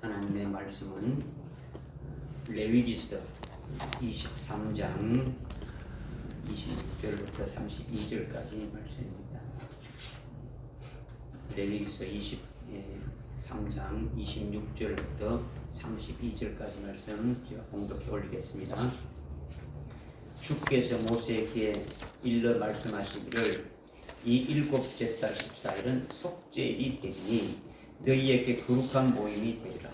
하나님의 말씀은 레위기서 23장 26절부터 32절까지 말씀입니다. 레위기서 23장 26절부터 32절까지 말씀 제가 봉독해 올리겠습니다. 주께서 모세에게 일러 말씀하시기를 이 일곱째 달 14일은 속죄일이 되니 너희에게 거룩한 모임이 되리라.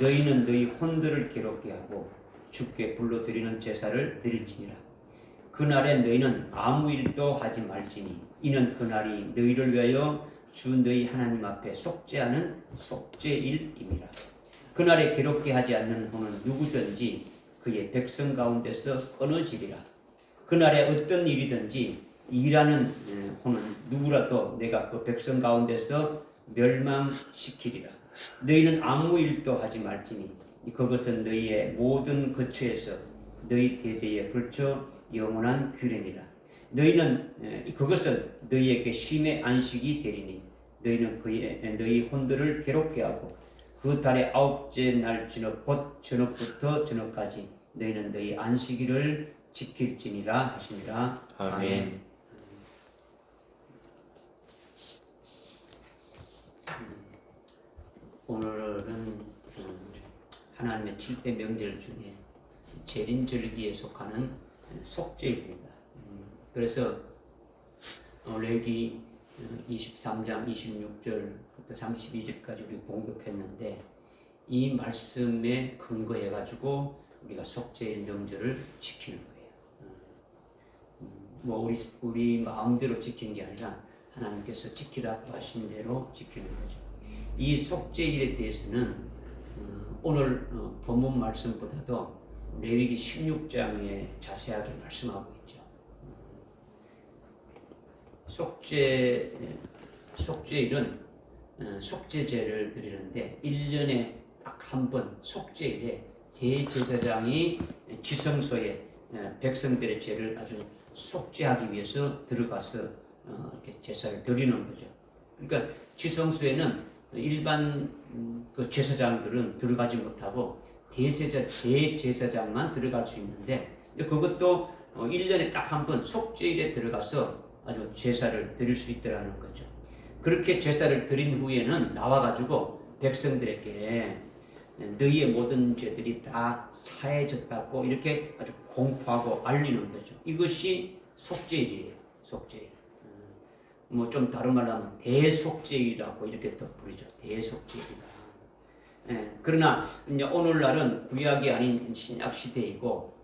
너희는 너희 혼들을 괴롭게 하고 주께 불러드리는 제사를 드릴지니라. 그날에 너희는 아무 일도 하지 말지니 이는 그날이 너희를 위하여 주 너희 하나님 앞에 속죄하는 속죄일임이라. 그날에 괴롭게 하지 않는 혼은 누구든지 그의 백성 가운데서 끊어지리라. 그날에 어떤 일이든지 일하는 혼은 누구라도 내가 그 백성 가운데서 멸망시키리라. 너희는 아무 일도 하지 말지니 그것은 너희의 모든 거처에서 너희 대대에 걸쳐 영원한 규례니라. 너희는 그것은 너희에게 쉼의 안식이 되리니 너희는 너희 혼들을 괴롭게 하고 그 달의 9째 날 저녁 곧 저녁부터 저녁까지 너희는 너희 안식일을 지킬지니라 하시니라. 아멘. 오늘은 하나님의 7대 명절 중에 재림절기에 속하는 속죄일입니다. 그래서 레위기 23장 26절부터 32절까지 우리 봉독했는데 이 말씀에 근거해 가지고 우리가 속죄일 명절을 지키는 거예요. 우리 마음대로 지키는 게 아니라 하나님께서 지키라고 하신 대로 지키는 거죠. 이 속죄일에 대해서는 오늘 본문 말씀보다도 레위기 16장에 자세하게 말씀하고 있죠. 속죄일은 속죄제를 드리는데 1년에 딱 한 번 속죄일에 대제사장이 지성소에 백성들의 죄를 아주 속죄하기 위해서 들어가서 이렇게 제사를 드리는 거죠. 그러니까 지성소에는 일반 그 제사장들은 들어가지 못하고 대제사장만 들어갈 수 있는데 그것도 1년에 딱 한 번 속죄일에 들어가서 아주 제사를 드릴 수 있더라는 거죠. 그렇게 제사를 드린 후에는 나와가지고 백성들에게 너희의 모든 죄들이 다 사해졌다고 이렇게 아주 공포하고 알리는 거죠. 이것이 속죄일이에요. 속죄일. 좀 다른 말로 하면 대속죄일이라고 이렇게 또 부르죠. 대속죄일이다. 그러나 이제 오늘날은 구약이 아닌 신약 시대이고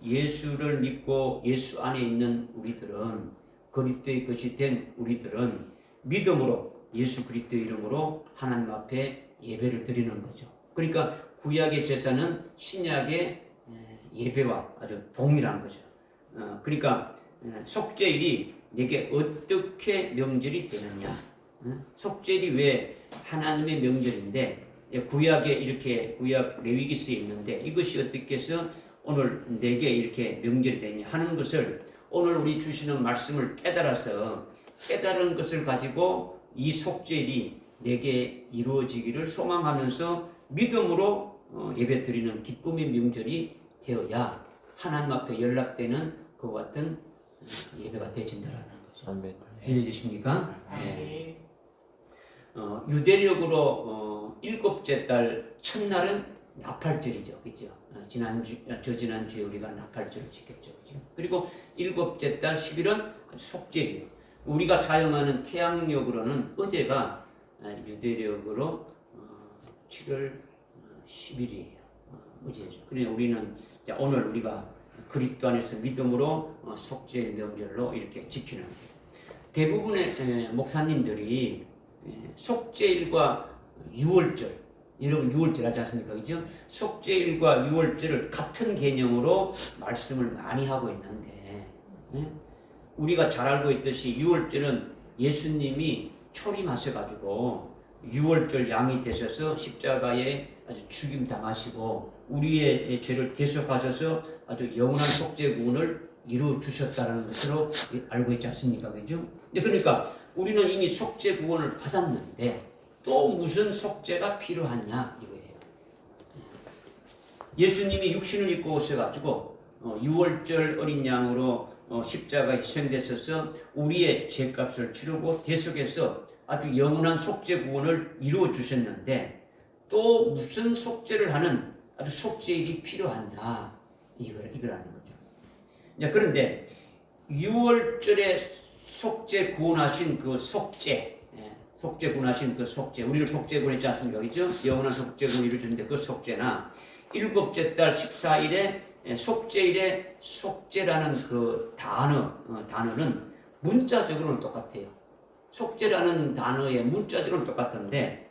예수를 믿고 예수 안에 있는 우리들은 그리스도의 것이 된 우리들은 믿음으로 예수 그리스도의 이름으로 하나님 앞에 예배를 드리는 거죠. 그러니까 구약의 제사는 신약의 예배와 아주 동일한 거죠. 그러니까 속죄일이 내게 어떻게 명절이 되느냐? 속죄일이 왜 하나님의 명절인데 구약에 이렇게 구약 레위기서에 있는데 이것이 어떻게 해서 오늘 내게 이렇게 명절이 되냐 하는 것을 오늘 우리 주시는 말씀을 깨달아서 깨달은 것을 가지고 이 속죄일이 내게 이루어지기를 소망하면서 믿음으로 예배 드리는 기쁨의 명절이 되어야 하나님 앞에 연락되는 그와 같은 예배가 되어진다라는 거죠. 아멘. 믿어지십니까? 네. 유대력으로 일곱째 달 첫날은 나팔절이죠, 그죠? 저지난주에 우리가 나팔절을 지켰죠, 그죠? 그리고 일곱째 달 10일은 속죄일이에요. 우리가 사용하는 태양력으로는 어제가 유대력으로 7월 10일이에요. 어제죠. 그러니 우리는 오늘 우리가 그리스도 안에서 믿음으로 속죄일 명절로 이렇게 지키는 거예요. 대부분의 목사님들이 속죄일과 유월절, 여러분 유월절 하지 않습니까? 그죠? 속죄일과 유월절을 같은 개념으로 말씀을 많이 하고 있는데 우리가 잘 알고 있듯이 유월절은 예수님이 초림하셔가지고 유월절 양이 되셔서 십자가에 아주 죽임 당하시고 우리의 죄를 대속하셔서 아주 영원한 속죄 구원을 이루어 주셨다는 것으로 알고 있지 않습니까? 그죠? 그러니까 우리는 이미 속죄 구원을 받았는데 또 무슨 속죄가 필요하냐 이거예요. 예수님이 육신을 입고 오셔가지고 6월절 어린 양으로 십자가에 희생되셔서 우리의 죄값을 치르고 대속해서 아주 영원한 속죄 구원을 이루어 주셨는데 또 무슨 속죄를 하는 아주 속죄일이 필요하냐 이거라는 거죠. 자, 그런데 6월절에 속죄 구원하신 그 속죄, 속죄 구원하신 그 속죄, 우리를 속죄 구원했지 않습니까? 그죠? 영원한 속죄 구원을 이루어주는데 그 속죄나 일곱째 달 14일에 속죄일에 속죄라는 그 단어는 문자적으로는 똑같아요. 속죄라는 단어의 문자적으로는 똑같은데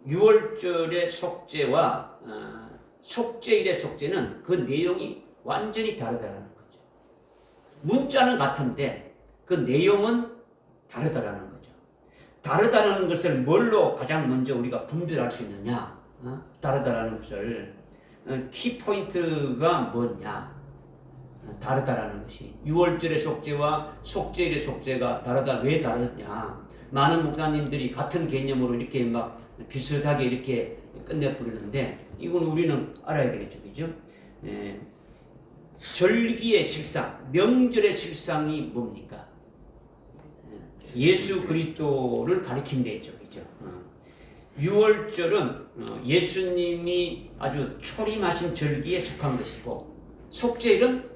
6월절의 속죄와 속죄일의 속죄는 그 내용이 완전히 다르다는 거죠. 문자는 같은데 그 내용은 다르다라는 거죠. 다르다는 것을 뭘로 가장 먼저 우리가 분별할 수 있느냐? 다르다라는 것을 키포인트가 뭐냐? 다르다라는 것이 6월절의 속죄와 속죄일의 속죄가 다르다. 왜 다르냐? 많은 목사님들이 같은 개념으로 이렇게 막 비슷하게 이렇게 끝내버리는데 이건 우리는 알아야 되겠죠, 그죠? 절기의 실상, 명절의 실상이 뭡니까? 예수 그리스도를 가리킨 데 있죠, 그죠? 6월절은 예수님이 아주 초림하신 절기에 속한 것이고 속죄일은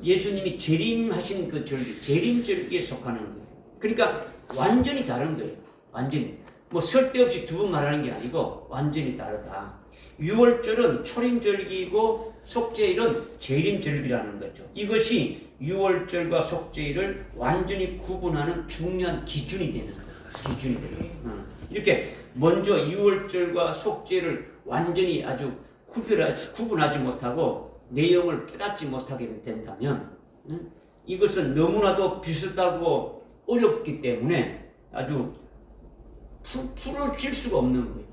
예수님이 재림하신 그 절기, 재림절기에 속하는 거예요. 그러니까 완전히 다른 거예요. 완전히. 뭐 쓸데없이 두 번 말하는 게 아니고 완전히 다르다. 6월절은 초림절기이고 속죄일은 재림절기라는 거죠. 이것이 6월절과 속죄일을 완전히 구분하는 중요한 기준이 되는 거예요. 기준이 되는. 이렇게 먼저 6월절과 속죄를 완전히 아주 구분하지 못하고 내용을 깨닫지 못하게 된다면 이것은 너무나도 비슷하고 어렵기 때문에 아주 풀어질 수가 없는 거예요.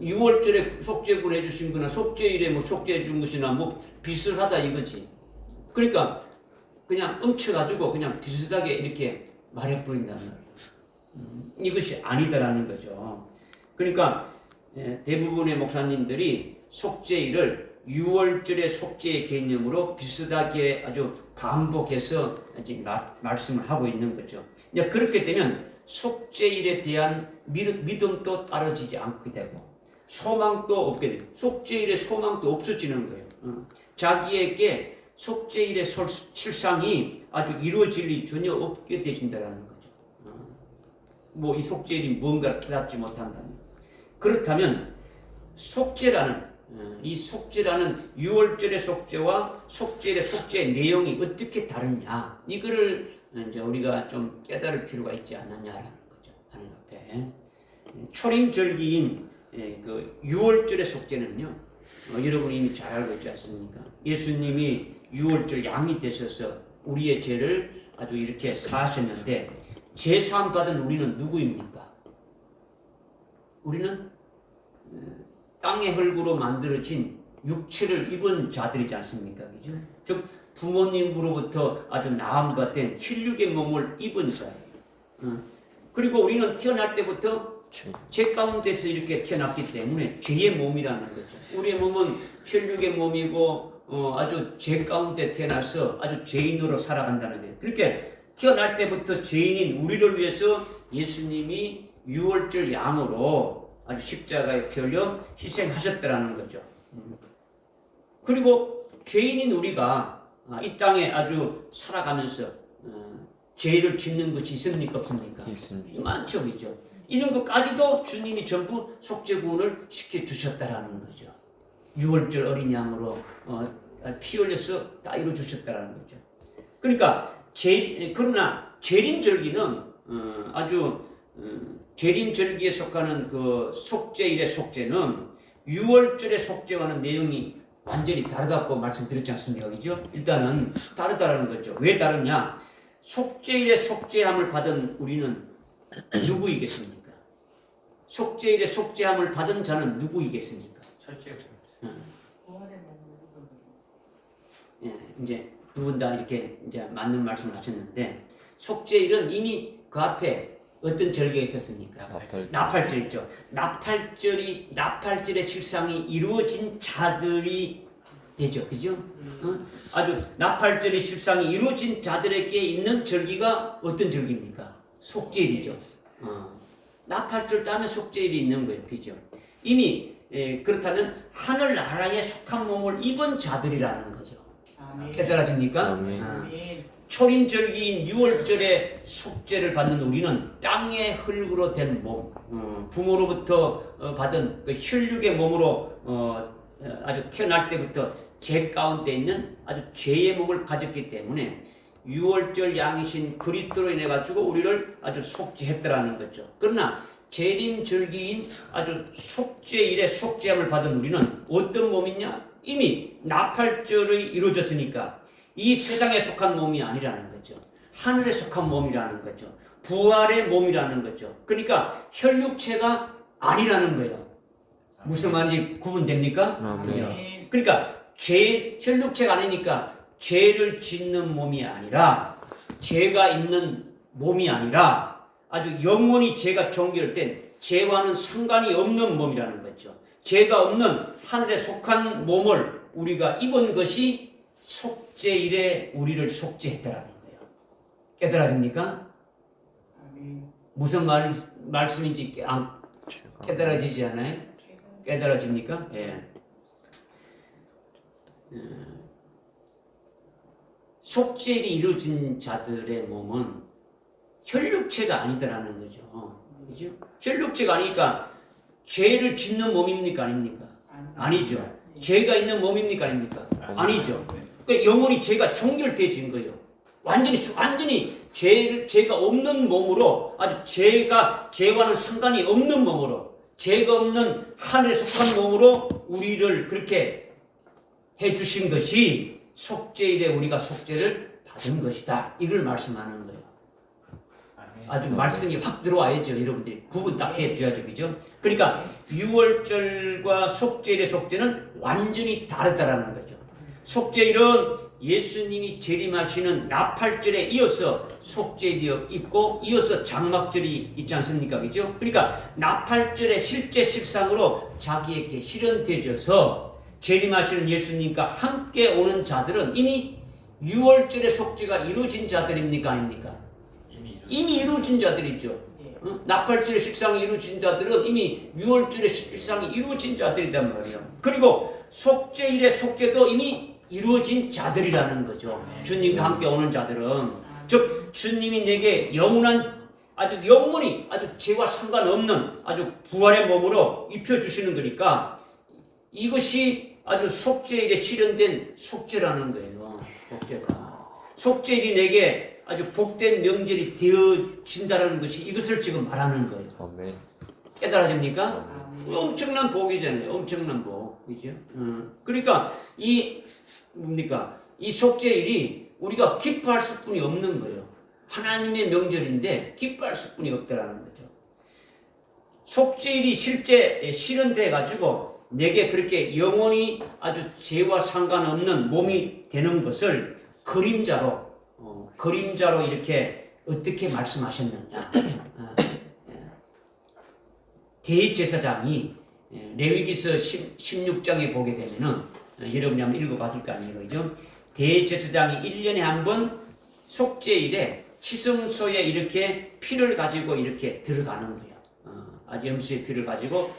6월절에 속죄군 해주신 거나 속죄일에 뭐 속죄해 준 것이나 뭐 비슷하다 이거지. 그러니까 그냥 훔쳐가지고 그냥 비슷하게 이렇게 말해버린다는 거예요. 이것이 아니다라는 거죠. 그러니까 대부분의 목사님들이 속죄일을 6월절의 속죄의 개념으로 비슷하게 아주 반복해서 말씀을 하고 있는 거죠. 그렇게 되면 속죄일에 대한 믿음도 따라지지 않게 되고 소망도 없게 되고 속죄일의 소망도 없어지는 거예요. 자기에게 속죄일의 실상이 아주 이루어질 일이 전혀 없게 되신다는 거죠. 뭐 이 속죄일이 뭔가를 깨닫지 못한다면 그렇다면 이 속죄라는 6월절의 속죄와 속죄일의 속죄의 내용이 어떻게 다르냐 이거를 이제 우리가 좀 깨달을 필요가 있지 않느냐라는 거죠. 하나님 앞에 초림절기인 그 6월절의 속죄는요 여러분이 이미 잘 알고 있지 않습니까? 예수님이 6월절 양이 되셔서 우리의 죄를 아주 이렇게 사하셨는데 제사함 받은 우리는 누구입니까? 우리는 땅의 흙으로 만들어진 육체를 입은 자들이지 않습니까? 그죠? 즉 부모님으로부터 아주 나음 같은 혈육의 몸을 입은 자예요. 그리고 우리는 태어날 때부터 죄 가운데서 이렇게 태어났기 때문에 죄의 몸이라는 거죠. 우리의 몸은 혈육의 몸이고 아주 죄 가운데 태어나서 아주 죄인으로 살아간다는 거예요. 그렇게 태어날 때부터 죄인인 우리를 위해서 예수님이 6월절 양으로 아주 십자가에 피 흘려 희생하셨다라는 거죠. 그리고 죄인인 우리가 이 땅에 아주 살아가면서 죄를 짓는 것이 있습니까? 없습니까? 있습니다. 많죠, 그죠? 이런 것까지도 주님이 전부 속죄구원을 시켜주셨다라는 거죠. 6월절 어린 양으로 피 흘려서 다 이루어주셨다라는 거죠. 그러니까 그러나 재림절기는 아주 재림절기에 속하는 그 속죄일의 속죄는 6월절의 속죄와는 내용이 완전히 다르다고 말씀드렸지 않습니까? 그죠? 일단은 다르다라는 거죠. 왜 다르냐? 속죄일의 속죄함을 받은 우리는 누구이겠습니까? 속죄일의 속죄함을 받은 자는 누구이겠습니까? 이제 두 분 다 이렇게 이제 맞는 말씀을 하셨는데 속죄일은 이미 그 앞에 어떤 절기가 있었습니까? 나팔절 있죠. 나팔절의 실상이 이루어진 자들이 되죠. 그죠? 아주 나팔절의 실상이 이루어진 자들에게 있는 절기가 어떤 절기입니까? 속죄일이죠. 나팔절 다음에 속죄일이 있는 거예요. 그죠? 이미 그렇다면 하늘나라에 속한 몸을 입은 자들이라는 거죠. 깨달아집니까? 초림절기인 6월절에 속죄를 받는 우리는 땅의 흙으로 된 몸, 부모로부터 받은 그 혈육의 몸으로 아주 태어날 때부터 죄 가운데 있는 아주 죄의 몸을 가졌기 때문에 6월절 양이신 그리스도로 인해 가지고 우리를 아주 속죄했더라는 거죠. 그러나 재림절기인 아주 속죄일에 속죄함을 받은 우리는 어떤 몸이냐? 이미 나팔절이 이루어졌으니까 이 세상에 속한 몸이 아니라는 거죠. 하늘에 속한 몸이라는 거죠. 부활의 몸이라는 거죠. 그러니까 혈육체가 아니라는 거예요. 무슨 말인지 구분됩니까? 그죠? 그러니까 혈육체가 아니니까 죄를 짓는 몸이 아니라 죄가 있는 몸이 아니라 아주 영원히 죄가 종결된 죄와는 상관이 없는 몸이라는 거죠. 죄가 없는 하늘에 속한 몸을 우리가 입은 것이 속죄일에 우리를 속죄했다라는 거예요. 깨달아집니까? 무슨 말씀인지 깨달아지지 않아요? 깨달아집니까? 예. 속죄일이 이루어진 자들의 몸은 혈육체가 아니더라는 거죠. 그죠? 혈육체가 아니니까 죄를 짓는 몸입니까? 아닙니까? 아니죠. 죄가 있는 몸입니까? 아닙니까? 아니죠. 그러니까 영원히 죄가 종결되어진 거예요. 완전히 죄가 없는 몸으로 아주 죄와는 상관이 없는 몸으로 죄가 없는 하늘에 속한 몸으로 우리를 그렇게 해주신 것이 속죄일에 우리가 속죄를 받은 것이다. 이걸 말씀하는 거예요. 아주 말씀이 확 들어와야죠. 여러분들이 구분 딱 해줘야죠. 그죠? 그러니까 6월절과 속죄일의 속죄는 완전히 다르다라는 거죠. 속죄일은 예수님이 재림하시는 나팔절에 이어서 속죄일이 있고 이어서 장막절이 있지 않습니까? 그죠? 그러니까 나팔절의 실제 실상으로 자기에게 실현되어져서 재림하시는 예수님과 함께 오는 자들은 이미 6월절의 속죄가 이루어진 자들입니까? 아닙니까? 이미 이루어진 자들이죠. 나팔절의 식상이 이루어진 자들은 이미 6월절의 식상이 이루어진 자들이란 말이에요. 그리고 속죄일의 속죄도 이미 이루어진 자들이라는 거죠. 주님과 함께 오는 자들은 즉 주님이 내게 아주 영원히 아주 죄와 상관없는 아주 부활의 몸으로 입혀주시는 거니까 이것이 아주 속죄일에 실현된 속죄라는 거예요. 속죄일이 내게 아주 복된 명절이 되어진다는 것이 이것을 지금 말하는 거예요. 아멘. 깨달아집니까? 엄청난 복이잖아요. 엄청난 복. 그죠? 그러니까 이 속죄일이 우리가 기뻐할 수뿐이 없는 거예요. 하나님의 명절인데 기뻐할 수뿐이 없다라는 거죠. 속죄일이 실제 실현돼 가지고 내게 그렇게 영원히 아주 죄와 상관없는 몸이 되는 것을 그림자로 이렇게 어떻게 말씀하셨느냐. 대제사장이 레위기서 16장에 보게 되면은 여러분이 한번 읽어봤을 거 아니에요. 그죠? 대제사장이 1년에 한 번 속죄일에 치성소에 이렇게 피를 가지고 이렇게 들어가는 거예요. 염소의 피를 가지고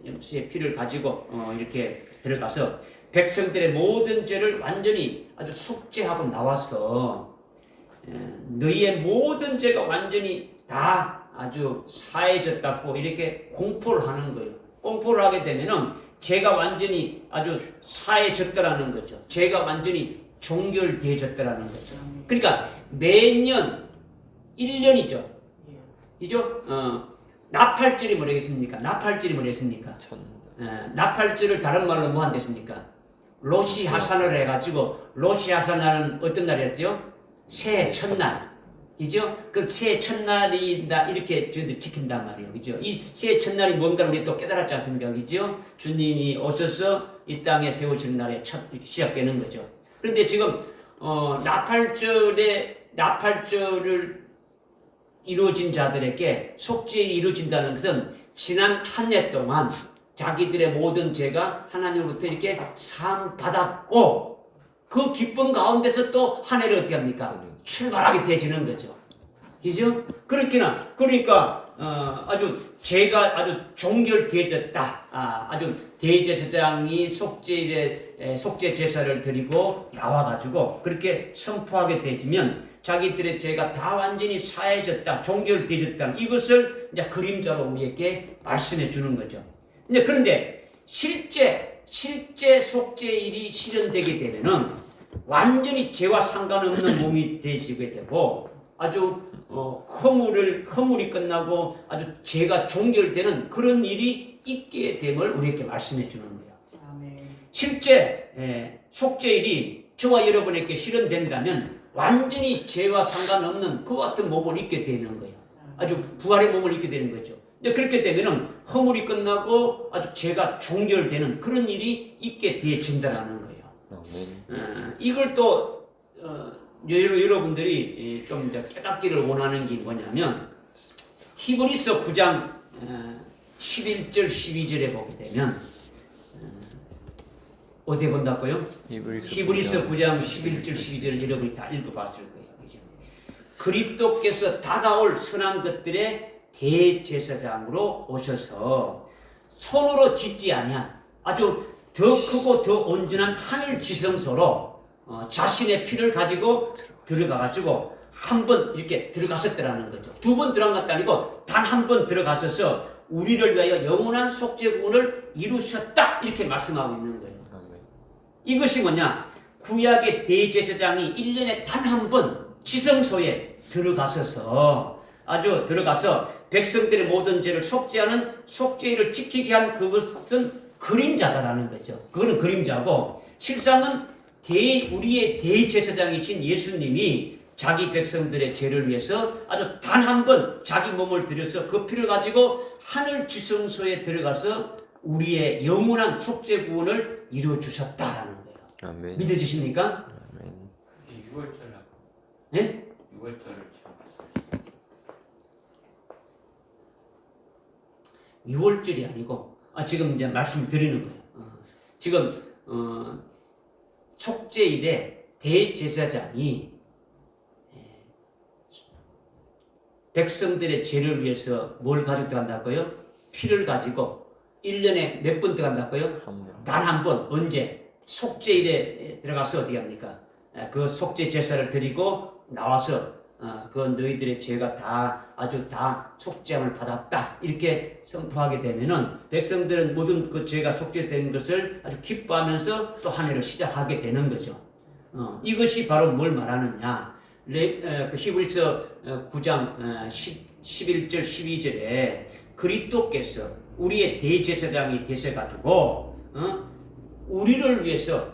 염소의 피를 가지고 이렇게 들어가서 백성들의 모든 죄를 완전히 아주 속죄하고 나와서 너희의 모든 죄가 완전히 다 아주 사해졌다고 이렇게 공포를 하는 거예요. 공포를 하게 되면은 죄가 완전히 아주 사해졌다라는 거죠. 죄가 완전히 종결되어졌다라는 거죠. 그러니까 매년 1년이죠. 그죠? 나팔절이 뭐겠습니까? 나팔절을 다른 말로 뭐 한댔습니까? 로시하산을 해가지고 로시하산은 어떤 날이었죠? 새해 첫날. 그죠? 그 새해 첫날이다 이렇게 저희들 지킨단 말이에요. 그죠? 이 새해 첫날이 뭔가를 우리 또 깨달았지 않습니까? 그죠? 주님이 오셔서 이 땅에 세우시는 날에 시작되는 거죠. 그런데 지금 나팔절을 이루어진 자들에게 속죄일이 이루어진다는 것은 지난 한 해 동안 자기들의 모든 죄가 하나님으로부터 이렇게 사함 받았고 그 기쁨 가운데서 또 한 해를 어떻게 합니까? 출발하게 되지는 거죠. 그죠? 그러니까 아주 죄가 아주 종결되어졌다. 아주 대제사장이 속죄일에 속죄 제사를 드리고 나와가지고 그렇게 선포하게 되면 자기들의 죄가 다 완전히 사해졌다, 종결되어졌다. 이것을 이제 그림자로 우리에게 말씀해 주는 거죠. 그런데 실제 속죄일이 실현되게 되면은 완전히 죄와 상관없는 몸이 되지게 되고 아주 허물이 끝나고 아주 죄가 종결되는 그런 일이 있게 됨을 우리에게 말씀해 주는 거예요. 실제 속죄일이 저와 여러분에게 실현된다면 완전히 죄와 상관없는 그와 같은 몸을 입게 되는 거예요. 아주 부활의 몸을 입게 되는 거죠. 근데 그렇게 되면은 허물이 끝나고 아주 죄가 종결되는 그런 일이 있게 되어진다는 거예요. 이걸 또 여러분들이 좀 이제 깨닫기를 원하는 게 뭐냐면 히브리서 9장 11절 12절에 보게 되면 어디에 본다고요? 히브리서 9장 11절 12절을 여러분이 다 읽어봤을 거예요. 그죠? 그리스도께서 다가올 선한 것들의 대제사장으로 오셔서 손으로 짓지 아니한 아주 더 크고 더 온전한 하늘 지성소로 자신의 피를 가지고 들어가가지고 한 번 이렇게 들어가셨더라는 거죠. 두 번 들어간 것도 아니고 단 한 번 들어가셔서 우리를 위하여 영원한 속죄구원을 이루셨다 이렇게 말씀하고 있는 거예요. 이것이 뭐냐? 구약의 대제사장이 1년에 단 한 번 지성소에 들어가서 백성들의 모든 죄를 속죄하는 속죄일을 지키게 한 그것은 그림자다라는 거죠. 그거는 그림자고 실상은 우리의 대제사장이신 예수님이 자기 백성들의 죄를 위해서 아주 단 한 번 자기 몸을 들여서 그 피를 가지고 하늘 지성소에 들어가서 우리의 영원한 속죄 구원을 이루어 주셨다라는 거예요. 아멘. 믿어지십니까? 아멘. 6월절 하고. 네? 6월절을 지났어요. 6월절이 아니고 지금 이제 말씀드리는 거예요. 지금 속죄일에 대제사장이 백성들의 죄를 위해서 뭘 가지고 들어간다고요? 피를 가지고 1년에 몇 번 들어간다고요? 단 한 번. 언제? 속죄일에 들어가서 어떻게 합니까? 그 속죄 제사를 드리고 나와서 그 너희들의 죄가 다 속죄함을 받았다 이렇게 선포하게 되면은 백성들은 모든 그 죄가 속죄된 것을 아주 기뻐하면서 또 한 해를 시작하게 되는 거죠. 이것이 바로 뭘 말하느냐? 히브리서 9장 11절 12절에 그리스도께서 우리의 대제사장이 되셔가지고 우리를 위해서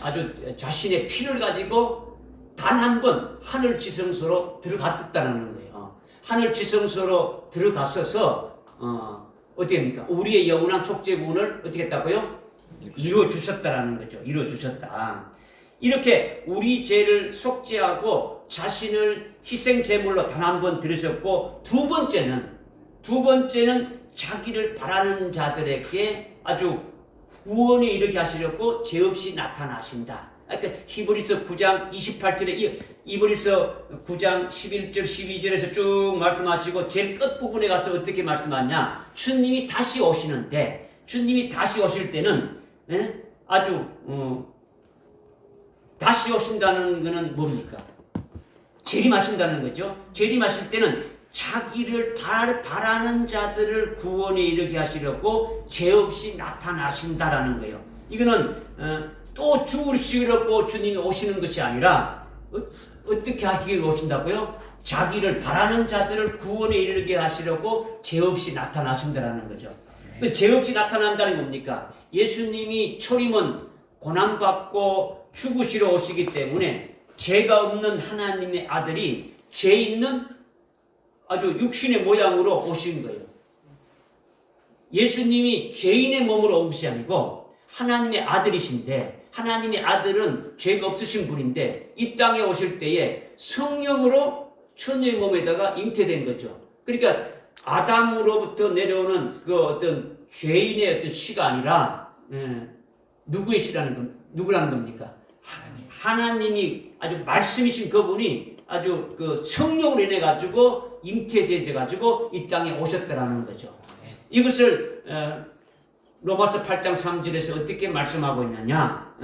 아주 자신의 피를 가지고 단 한 번 하늘 지성소로 들어갔다는 거예요. 하늘 지성소로 들어갔어서 어떻게 합니까? 우리의 영원한 속죄 구원을 어떻게 했다고요? 이루어 주셨다라는 거죠. 이루어 주셨다. 이렇게 우리 죄를 속죄하고 자신을 희생 제물로 단 한 번 들으셨고 두 번째는 자기를 바라는 자들에게 아주 구원에 이르게 하시려고 죄 없이 나타나신다. 그러니까 히브리서 9장 28절에 히브리서 9장 11절 12절에서 쭉 말씀하시고 제일 끝부분에 가서 어떻게 말씀하냐? 주님이 다시 오실 때는 아주 다시 오신다는 것은 뭡니까? 재림하신다는 거죠. 재림하실 때는 자기를 바라는 자들을 구원에 이르게 하시려고 죄 없이 나타나신다라는 거예요. 이거는 또 죽으시려고 주님이 오시는 것이 아니라 어떻게 하시기 오신다고요? 자기를 바라는 자들을 구원에 이르게 하시려고 죄 없이 나타나신다라는 거죠. 그 죄 없이 나타난다는 뭡니까? 예수님이 초림은 고난받고 죽으시러 오시기 때문에 죄가 없는 하나님의 아들이 죄 있는 아주 육신의 모양으로 오신 거예요. 예수님이 죄인의 몸으로 온 것이 아니고 하나님의 아들이신데 하나님의 아들은 죄가 없으신 분인데 이 땅에 오실 때에 성령으로 처녀의 몸에다가 잉태된 거죠. 그러니까 아담으로부터 내려오는 그 어떤 죄인의 어떤 씨가 아니라 누구의 씨라는 누구라는 겁니까? 하나님이 아주 말씀이신 그분이 아주 그 성령으로 인해 가지고 잉태되어 가지고 이 땅에 오셨다라는 거죠. 이것을 로마서 8장 3절에서 어떻게 말씀하고 있느냐?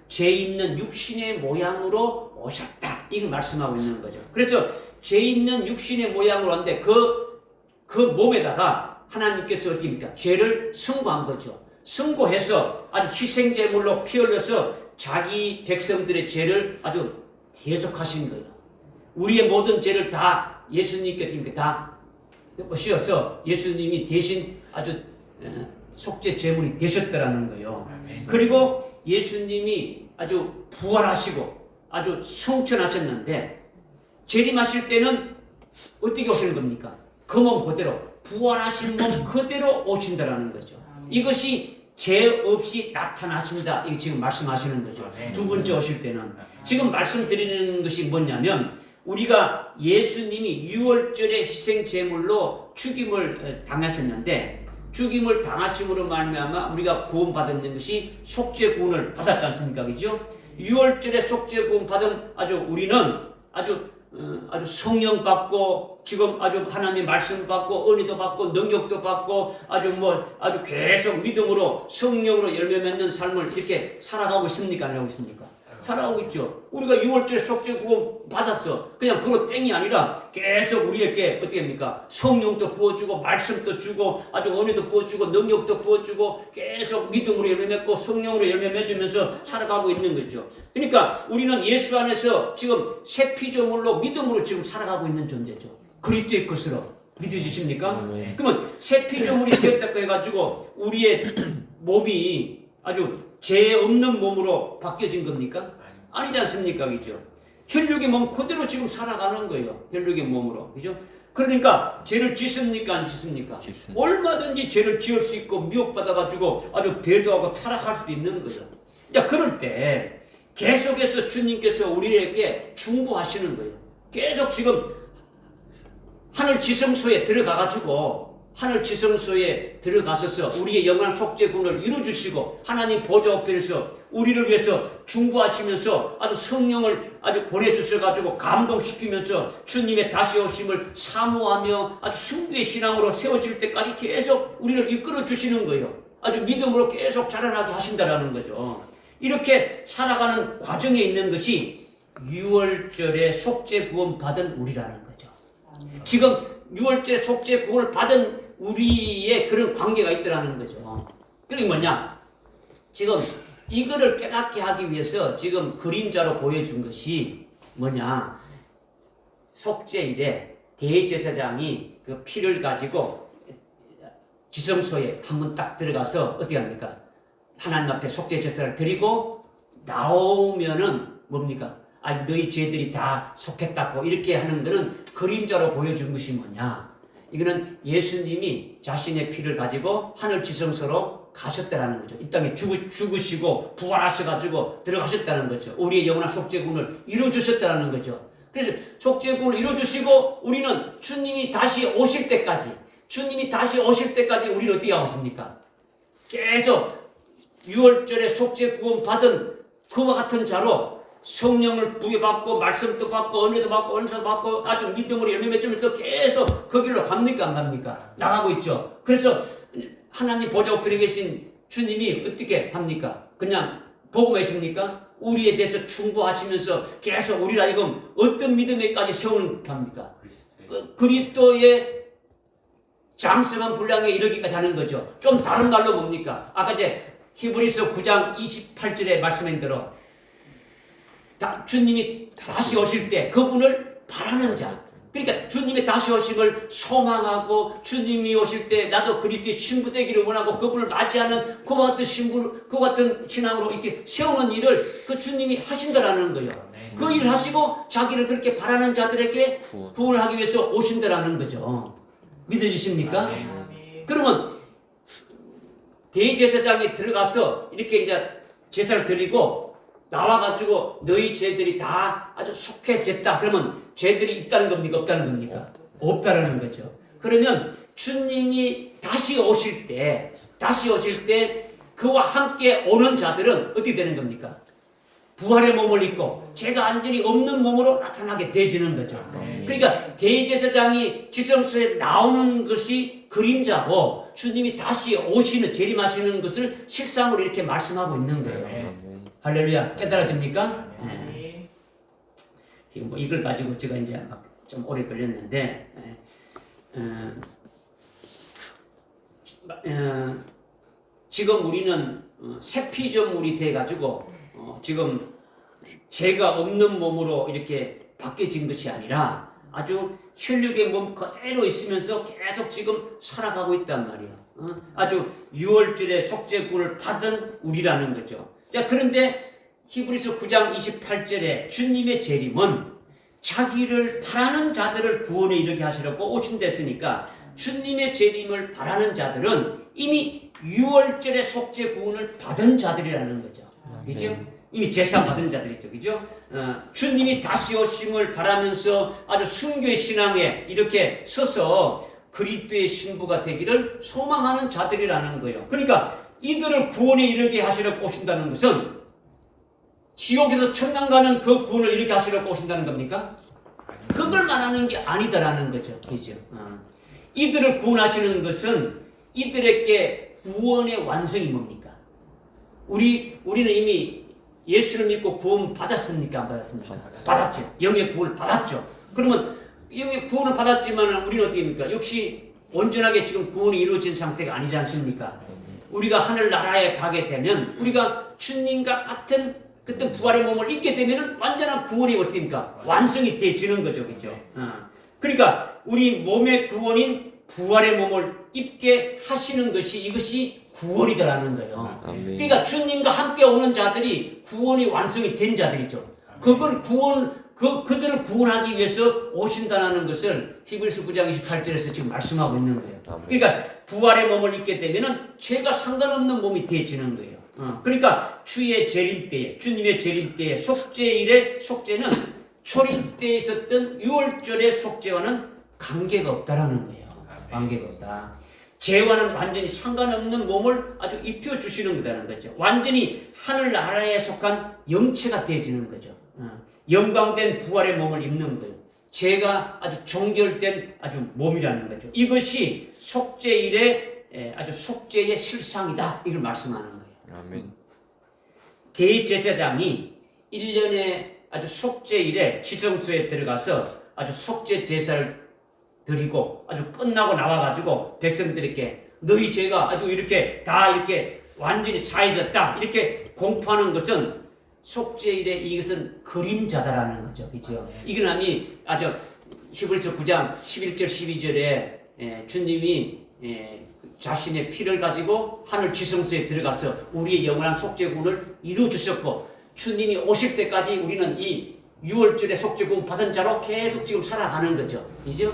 죄 있는 육신의 모양으로 오셨다. 이걸 말씀하고 있는 거죠. 그래서 죄 있는 육신의 모양으로 왔는데 그 몸에다가 하나님께서 어떻게 합니까? 죄를 승고한 거죠. 승고해서 아주 희생제물로 피 흘려서 자기 백성들의 죄를 아주 대속하신 거예요. 우리의 모든 죄를 다 예수님께 다 씌어서 예수님이 대신 아주 속죄 제물이 되셨다라는 거예요. 그리고 예수님이 아주 부활하시고 아주 성천하셨는데 재림하실 때는 어떻게 오시는 겁니까? 그 몸 그대로 부활하신 몸 그대로 오신다라는 거죠. 이것이 죄 없이 나타나신다. 이게 지금 말씀하시는 거죠. 두 번째 오실 때는 지금 말씀드리는 것이 뭐냐면 우리가 예수님이 유월절의 희생 제물로 죽임을 당하셨는데 죽임을 당하심으로 말미암아 우리가 구원받은 것이 속죄 구원을 받았지 않습니까? 그죠? 유월절에 속죄 구원 받은 우리는 아주 성령 받고 지금 아주 하나님의 말씀 받고 은혜도 받고 능력도 받고 아주 계속 믿음으로 성령으로 열매 맺는 삶을 이렇게 살아가고 있습니까? 안 하고 있습니까? 살아가고 있죠. 우리가 6월절에 속죄 구원 받았어. 그냥 그거 땡이 아니라 계속 우리에게 어떻게 합니까? 성령도 부어주고 말씀도 주고 아주 은혜도 부어주고 능력도 부어주고 계속 믿음으로 열매 맺고 성령으로 열매 맺으면서 살아가고 있는 거죠. 그러니까 우리는 예수 안에서 지금 새 피조물로 믿음으로 지금 살아가고 있는 존재죠. 그리스도의 것으로 믿어지십니까? 그러면 새 피조물이 되었다고 해가지고 우리의 몸이 아주 죄 없는 몸으로 바뀌어진 겁니까? 아니지 않습니까? 그죠? 혈육의 몸 그대로 지금 살아가는 거예요. 혈육의 몸으로. 그죠? 그러니까 죄를 짓습니까? 안 짓습니까? 얼마든지 죄를 지을 수 있고 미혹받아가지고 아주 배도하고 타락할 수도 있는 거죠. 자, 그럴 때 계속해서 주님께서 우리에게 중보하시는 거예요. 계속 지금 하늘 지성소에 들어가가지고 하늘 지성소에 들어가셔서 우리의 영원한 속죄 구원을 이루어주시고 하나님 보좌 우편에서 우리를 위해서 중보하시면서 아주 성령을 아주 보내주셔가지고 감동시키면서 주님의 다시 오심을 사모하며 아주 순수의 신앙으로 세워질 때까지 계속 우리를 이끌어 주시는 거예요. 아주 믿음으로 계속 자라나게 하신다라는 거죠. 이렇게 살아가는 과정에 있는 것이 6월절에 속죄 구원 받은 우리라는 거죠. 지금 6월절에 속죄 구원을 받은 우리의 그런 관계가 있더라는 거죠. 그게 뭐냐? 지금 이거를 깨닫게 하기 위해서 지금 그림자로 보여준 것이 뭐냐? 속죄일에 대제사장이 그 피를 가지고 지성소에 한번 딱 들어가서 어떻게 합니까? 하나님 앞에 속죄 제사를 드리고 나오면은 뭡니까? 너희 죄들이 다 속했다고 이렇게 하는 것은 그림자로 보여준 것이 뭐냐? 이거는 예수님이 자신의 피를 가지고 하늘 지성소로 가셨다는 거죠. 이 땅에 죽으시고 부활하셔가지고 들어가셨다는 거죠. 우리의 영원한 속죄구원을 이루어주셨다는 거죠. 그래서 속죄구원을 이루어주시고 우리는 주님이 다시 오실 때까지 우리는 어떻게 하고 있습니까? 계속 6월절에 속죄구원 받은 그와 같은 자로 성령을 부여받고 말씀도 받고 은혜도 받고 은사도 받고 아주 믿음으로 열매 맺으면서 계속 그 길로 갑니까? 안 갑니까? 나가고 있죠. 그래서 하나님 보좌 우편에 계신 주님이 어떻게 합니까? 그냥 보고 계십니까? 우리에 대해서 충고하시면서 계속 우리를 지금 어떤 믿음에까지 세우는 합니까? 그리스도의 장성한 분량에 이르기까지 하는 거죠. 좀 다른 말로 뭡니까? 아까 이제 히브리서 9장 28절에 말씀한 대로 주님이 다시 오실 때 그분을 바라는 자. 그러니까 주님의 다시 오심을 소망하고 주님이 오실 때 나도 그리스도의 신부 되기를 원하고 그분을 맞이하는 그와 같은 신부, 그와 같은 신앙으로 이렇게 세우는 일을 그 주님이 하신다라는 거예요. 그 일을 하시고 자기를 그렇게 바라는 자들에게 구원을 하기 위해서 오신다라는 거죠. 믿어지십니까? 그러면 대제사장이 들어가서 이렇게 이제 제사를 드리고 나와가지고 너희 죄들이 다 아주 속해졌다. 그러면 죄들이 있다는 겁니까? 없다는 겁니까? 없다라는 거죠. 그러면 주님이 다시 오실 때 그와 함께 오는 자들은 어떻게 되는 겁니까? 부활의 몸을 입고 죄가 완전히 없는 몸으로 나타나게 되지는 거죠. 그러니까 대제사장이 지성소에 나오는 것이 그림자고 주님이 다시 오시는 재림하시는 것을 실상으로 이렇게 말씀하고 있는 거예요. 할렐루야. 깨달아집니까? 네. 지금 뭐 이걸 가지고 제가 이제 막 좀 오래 걸렸는데 지금 우리는 새 피조물이 돼가지고 지금 죄가 없는 몸으로 이렇게 바뀌어진 것이 아니라 아주 혈육의 몸 그대로 있으면서 계속 지금 살아가고 있단 말이에요. 아주 유월절의 속죄구를 받은 우리라는 거죠. 자, 그런데 히브리서 9장 28절에 주님의 재림은 자기를 바라는 자들을 구원에 이르게 하시려고 오신다 했으니까 주님의 재림을 바라는 자들은 이미 유월절의 속죄 구원을 받은 자들이라는 거죠. 그죠? 이미 제사 받은 자들이죠. 그죠? 주님이 다시 오심을 바라면서 아주 순교의 신앙에 이렇게 서서 그리스도의 신부가 되기를 소망하는 자들이라는 거예요. 그러니까 이들을 구원에 이르게 하시려고 오신다는 것은 지옥에서 천당 가는 그 구원을 이렇게 하시려고 오신다는 겁니까? 그걸 말하는 게 아니다라는 거죠. 그죠? 이들을 구원하시는 것은 이들에게 구원의 완성이 뭡니까? 우리는 이미 예수를 믿고 구원 받았습니까? 안 받았습니까? 받았죠. 영의 구원을 받았죠. 그러면 영의 구원을 받았지만 우리는 어떻게 합니까? 역시 온전하게 지금 구원이 이루어진 상태가 아니지 않습니까? 우리가 하늘나라에 가게 되면 우리가 주님과 같은 그때 부활의 몸을 입게 되면 완전한 구원이 어떻게 됩니까? 완성이 되지는 거죠. 그죠? 그러니까 우리 몸의 구원인 부활의 몸을 입게 하시는 것이 이것이 구원이다라는 거예요. 그러니까 주님과 함께 오는 자들이 구원이 완성이 된 자들이죠. 그걸 그들을 구원하기 위해서 오신다는 것을 히브리서 9장 28절에서 지금 말씀하고 있는 거예요. 그러니까 부활의 몸을 입게 되면은 죄가 상관없는 몸이 되어지는 거예요. 그러니까 주의 재림 때에, 주님의 재림 때에 속죄일의 속죄는 초림 때에 있었던 유월절의 속죄와는 관계가 없다라는 거예요. 관계가 없다. 죄와는 완전히 상관없는 몸을 아주 입혀주시는 거라는 거죠. 완전히 하늘나라에 속한 영체가 되어지는 거죠. 영광된 부활의 몸을 입는 거예요. 죄가 아주 정결된 아주 몸이라는 거죠. 이것이 속죄일의 아주 속죄의 실상이다. 이걸 말씀하는 거예요. 아멘. 대제사장이 1년에 아주 속죄일에 지성소에 들어가서 아주 속죄 제사를 드리고 아주 끝나고 나와가지고 백성들에게 너희 죄가 아주 이렇게 다 이렇게 완전히 사해졌다 이렇게 공포하는 것은 속죄일에 이것은 그림자다라는 거죠. 그죠? 이건 아주 히브리서 9장 11절 12절에 주님이 자신의 피를 가지고 하늘 지성소에 들어가서 우리의 영원한 속죄구원을 이루어 주셨고 주님이 오실 때까지 우리는 이 6월절의 속죄구원 받은 자로 계속 지금 살아가는 거죠. 그죠?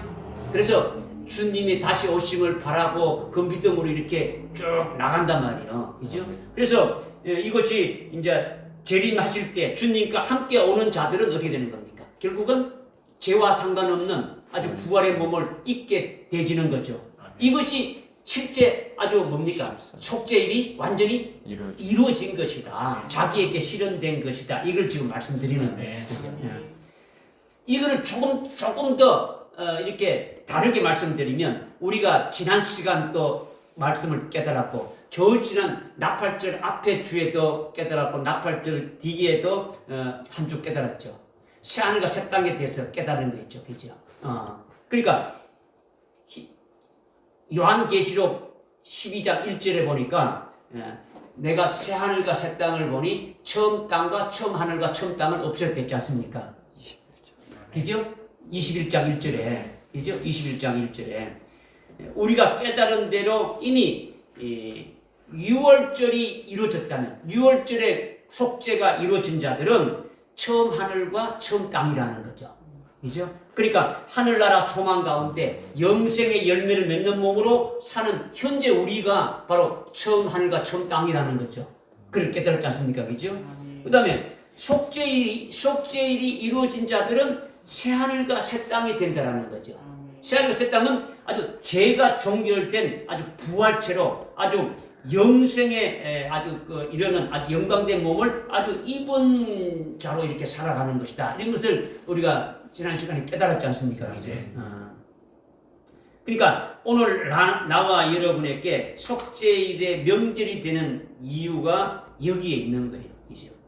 그래서 주님이 다시 오심을 바라고 그 믿음으로 이렇게 쭉 나간단 말이에요. 그죠? 그래서 이것이 이제 재림하실 때 주님과 함께 오는 자들은 어떻게 되는 겁니까? 결국은 죄와 상관없는 아주 부활의 몸을 입게 되지는 거죠. 이것이 실제 아주 뭡니까? 속죄일이 완전히 이루어진 것이다. 자기에게 실현된 것이다. 이걸 지금 말씀드리는데 이거를 조금 더 이렇게 다르게 말씀드리면 우리가 지난 시간 또 말씀을 깨달았고 겨울 지난 나팔절 앞에 주에도 깨달았고 나팔절 뒤에도 한 주 깨달았죠. 새하늘과 새 땅에 대해서 깨달은 거 있죠. 그죠? 그러니까 요한계시록 12장 1절에 보니까 내가 새하늘과 새 땅을 보니 처음 땅과 처음 하늘과 처음 땅은 없어졌지 않습니까? 그죠? 21장 1절에 그죠? 21장 1절에 우리가 깨달은 대로 이미 6월절이 이루어졌다면 6월절의 속죄가 이루어진 자들은 처음 하늘과 처음 땅이라는 거죠. 그죠? 그러니까 하늘나라 소망 가운데 영생의 열매를 맺는 몸으로 사는 현재 우리가 바로 처음 하늘과 처음 땅이라는 거죠. 그걸 깨달았지 않습니까? 그죠? 그 다음에 속죄일이 이루어진 자들은 새하늘과 새 땅이 된다라는 거죠. 새하늘과 새 땅은 아주 죄가 종결된 아주 부활체로 아주 영생에 아주 이르는 아주 영광된 몸을 아주 입은 자로 이렇게 살아가는 것이다. 이런 것을 우리가 지난 시간에 깨달았지 않습니까? 이제. 그러니까 오늘 나와 여러분에게 속죄일의 명절이 되는 이유가 여기에 있는 거예요.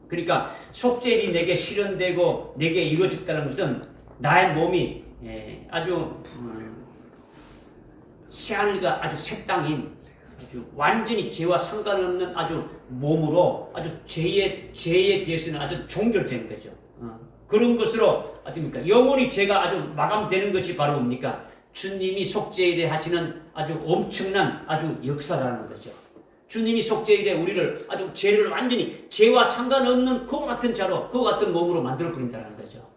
그러니까 속죄일이 내게 실현되고 내게 이루어졌다는 것은 나의 몸이 아주 새하늘과 아주 새 땅인 아주 완전히 죄와 상관없는 아주 몸으로 아주 죄에 대해서는 아주 종결된 거죠. 그런 것으로 어떻습니까? 영원히 죄가 아주 마감되는 것이 바로 뭡니까? 주님이 속죄일에 하시는 아주 엄청난 아주 역사라는 거죠. 주님이 속죄일에 우리를 아주 죄를 완전히 죄와 상관없는 그와 같은 자로 그와 같은 몸으로 만들어 버린다는 거죠.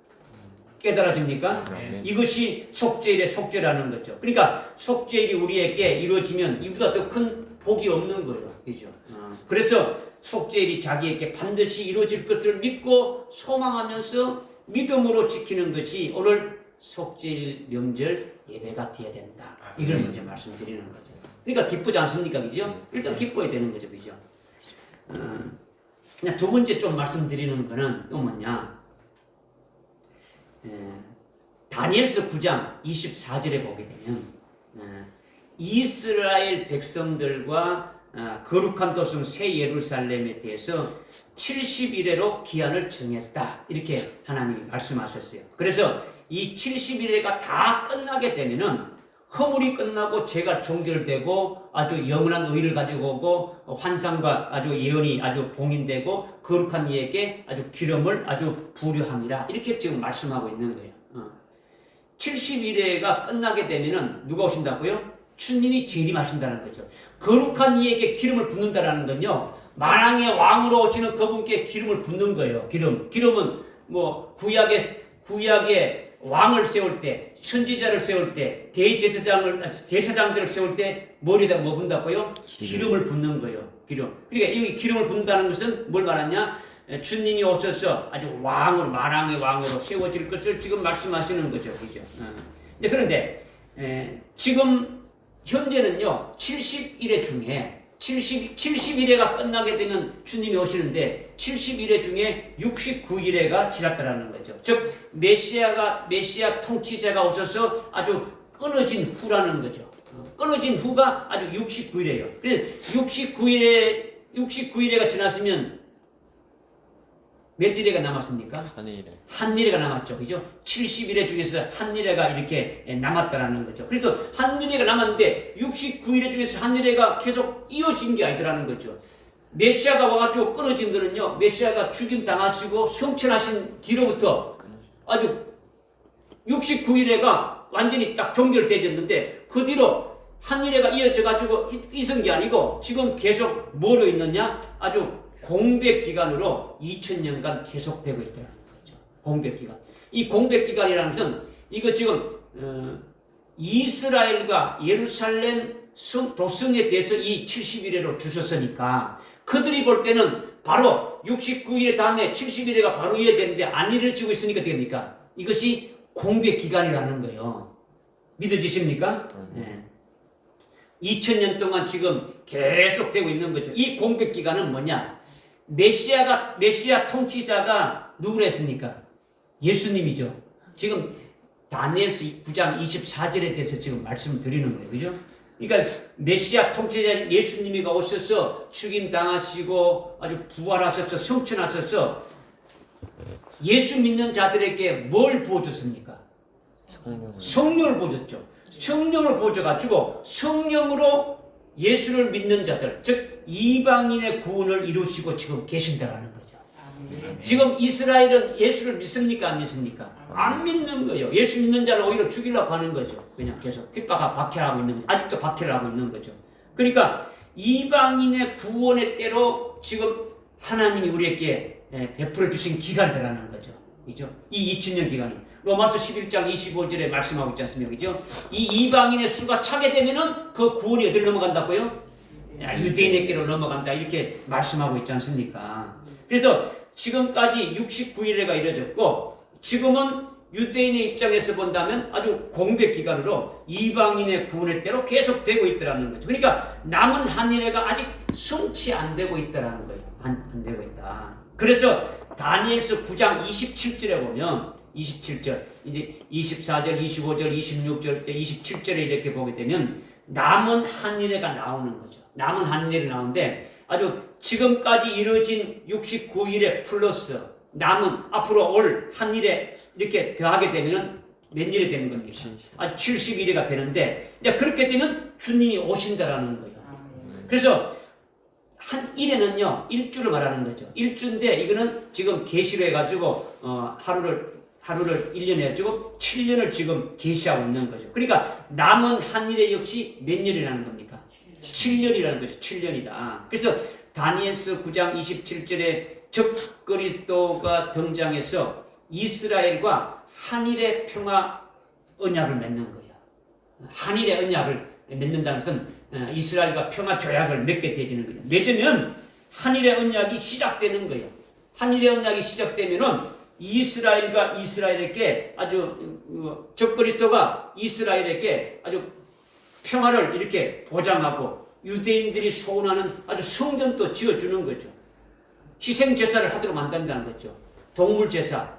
깨달아집니까? 네. 이것이 속죄일의 속죄라는 거죠. 그러니까 속죄일이 우리에게 이루어지면 이보다 더 큰 복이 없는 거예요. 그죠? 그래서 속죄일이 자기에게 반드시 이루어질 것을 믿고 소망하면서 믿음으로 지키는 것이 오늘 속죄일 명절 예배가 되어야 된다. 이걸 먼저 말씀드리는 거죠. 그러니까 기쁘지 않습니까? 그죠? 일단 기뻐야 되는 거죠. 그죠? 그냥 두 번째 좀 말씀드리는 거는 또 뭐냐? 다니엘서 9장 24절에 보게 되면 이스라엘 백성들과 거룩한 도성 새 예루살렘에 대해서 70일에로 기한을 정했다. 이렇게 하나님이 말씀하셨어요. 그래서 이 70일에가 다 끝나게 되면은 허물이 끝나고 죄가 종결되고 아주 영원한 의를 가지고 오고 환상과 아주 예언이 아주 봉인되고 거룩한 이에게 아주 기름을 아주 부려함이라 이렇게 지금 말씀하고 있는 거예요. 70일에가 끝나게 되면은 누가 오신다고요? 주님이 재림하신다는 거죠. 거룩한 이에게 기름을 붓는다라는 건요. 만왕의 왕으로 오시는 그분께 기름을 붓는 거예요. 기름은 뭐 구약의 왕을 세울 때, 선지자를 세울 때, 제사장들을 세울 때 머리에다 뭐 붓는다고요? 기름을 붓는 거예요. 기름. 그러니까 여기 기름을 붓는다는 것은 뭘 말하냐? 주님이 오셔서 아주 만왕의 왕으로 세워질 것을 지금 말씀하시는 거죠. 그죠? 그런데 지금 현재는요, 70일의 중에 70일에가 끝나게 되면 주님이 오시는데 70일의 중에 69일에가 지났다라는 거죠. 즉 메시아 통치자가 오셔서 아주 끊어진 후라는 거죠. 끊어진 후가 아주 69일이에요. 그래서 69일에가 지났으면 몇 일에가 남았습니까? 한 일에가 남았죠. 그죠? 70일에 중에서 한 일에가 이렇게 남았다라는 거죠. 그래서 한 일에가 남았는데 69일에 중에서 한 일에가 계속 이어진 게 아니더라는 거죠. 메시아가 와가지고 끊어진 거는요. 메시아가 죽임 당하시고 성천하신 뒤로부터 아주 69일에가 완전히 딱 종결되어졌는데 그 뒤로 한 일에가 이어져가지고 있은 게 아니고 지금 계속 뭐로 있느냐? 아주 공백 기간으로 2000년간 계속되고 있다는 거죠. 공백 기간. 이 공백 기간이라는 것은 이거 지금 이스라엘과 예루살렘 도성에 대해서 이 70일에로 주셨으니까 그들이 볼 때는 바로 69일 다음에 70일에가 바로 이어되는데 안 이루어지고 있으니까 됩니까? 이것이 공백 기간이라는 거예요. 믿어지십니까? 네. 2000년 동안 지금 계속되고 있는 거죠. 이 공백 기간은 뭐냐? 메시아 통치자가 누구랬습니까? 예수님이죠. 지금 다니엘서 9장 24절에 대해서 지금 말씀을 드리는 거예요. 그죠? 그러니까 메시아 통치자 예수님이가 오셔서 죽임 당하시고 아주 부활하셔서 성천하셔서 예수 믿는 자들에게 뭘 부어줬습니까? 성령을 부어줬죠. 성령을 부어줘가지고 성령으로 예수를 믿는 자들, 즉 이방인의 구원을 이루시고 지금 계신다라는 거죠. 지금 이스라엘은 예수를 믿습니까? 안 믿습니까? 안 믿는 거예요. 예수 믿는 자를 오히려 죽이려고 하는 거죠. 그냥 계속 박해하고 있는 거죠. 아직도 박해를 하고 있는 거죠. 그러니까 이방인의 구원의 때로 지금 하나님이 우리에게 베풀어 주신 기간이라는 거죠. 그죠? 이 2000년 기간이. 로마서 11장 25절에 말씀하고 있지 않습니까? 그죠? 이 이방인의 수가 차게 되면은 그 구원이 어디로 넘어간다고요? 유대인에게로 넘어간다. 이렇게 말씀하고 있지 않습니까? 그래서 지금까지 69일회가 이뤄졌고 지금은 유대인의 입장에서 본다면 아주 공백 기간으로 이방인의 구원의 때로 계속되고 있더라는 거죠. 그러니까 남은 한일회가 아직 성취 안 되고 있다라는 거예요. 안 되고 있다. 그래서 다니엘서 9장 27절에 보면 27절, 이제 24절, 25절, 26절 때 27절에 이렇게 보게 되면 남은 한일회가 나오는 거죠. 남은 한일회가 나오는데 아주 지금까지 이루어진 69일에 플러스 남은 앞으로 올 한일회 이렇게 더하게 되면은 몇 일이 되는 겁니까? 아주 70일이가 되는데 이제 그렇게 되면 주님이 오신다라는 거예요. 그래서 한 일에는요 일주를 말하는 거죠. 일주인데 이거는 지금 계시로 해가지고 하루를 1년 해가지고 7년을 지금 계시하고 있는 거죠. 그러니까 남은 한일회 역시 몇 년이라는 겁니까? 7년이라는 거죠. 7년이다. 그래서 다니엘서 9장 27절에 적그리스도가 등장해서 이스라엘과 한일의 평화 언약을 맺는 거예요. 한일의 언약을 맺는다는 것은 이스라엘과 평화 조약을 맺게 되지는 거예요. 맺으면 한일의 언약이 시작되는 거예요. 한일의 언약이 시작되면은 이스라엘과 이스라엘에게 아주 적그리스도가 이스라엘에게 아주 평화를 이렇게 보장하고 유대인들이 소원하는 아주 성전도 지어주는 거죠. 희생 제사를 하도록 만든다는 거죠. 동물 제사,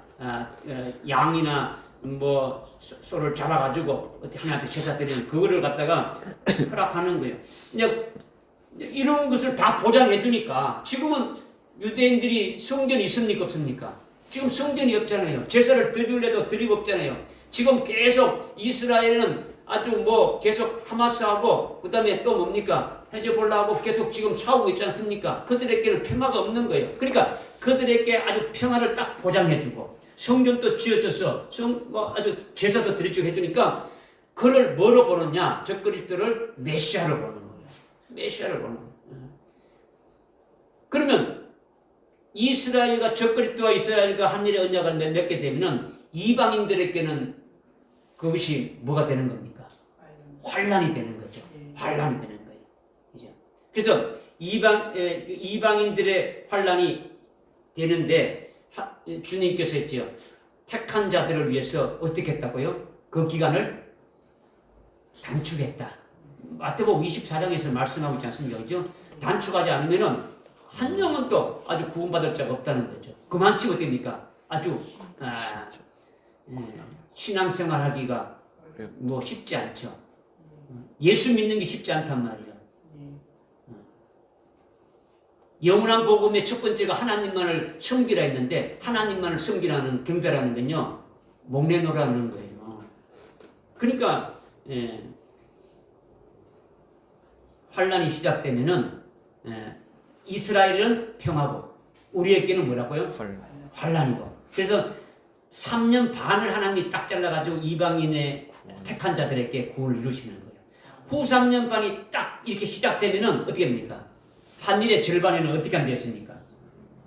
양이나 뭐 소를 잡아가지고 어떻게 하나님께 제사 드리는 그거를 갖다가 허락하는 거예요. 이제 이런 것을 다 보장해 주니까 지금은 유대인들이 성전이 있습니까 없습니까? 지금 성전이 없잖아요. 제사를 드리려도 드리고 없잖아요. 지금 계속 이스라엘은 아주 뭐 계속 하마스하고 그 다음에 또 뭡니까? 헤즈볼라하고 계속 지금 싸우고 있지 않습니까? 그들에게는 평화가 없는 거예요. 그러니까 그들에게 아주 평화를 딱 보장해주고 성전도 지어져서 아주 제사도 드리고 해주니까 그를 뭐로 보느냐? 적그리스도를 메시아로 보는 거예요. 메시아를 보는 거예요. 그러면 이스라엘과 적그리스도와 이스라엘과 한일의 언약을 맺게 되면은 이방인들에게는 그것이 뭐가 되는 겁니까? 환란이 되는 거죠. 환란이 되는 거예요. 그죠? 그래서 이방인들의 환란이 되는데 주님께서 했죠. 택한 자들을 위해서 어떻게 했다고요? 그 기간을 단축했다. 마태복음 24장에서 말씀하고 있지 않습니까? 그죠? 단축하지 않으면은 한 명은 또 아주 구원받을 자가 없다는 거죠. 그만치고 됩니까? 아주 신앙생활 하기가 뭐 쉽지 않죠. 예수 믿는 게 쉽지 않단 말이에요. 영원한 복음의 첫 번째가 하나님만을 섬기라 했는데 하나님만을 섬기라는 경배라는 건요 목내놓으라는 거예요. 그러니까 환란이 시작되면은 이스라엘은 평화고 우리에게는 뭐라고요? 환란이고. 그래서 3년 반을 하나님이 딱 잘라가지고 이방인의 택한 자들에게 구원을 이루시는 거예요. 후 3년 반이 딱 이렇게 시작되면은 어떻게 됩니까? 한일의 절반에는 어떻게 안 됐습니까?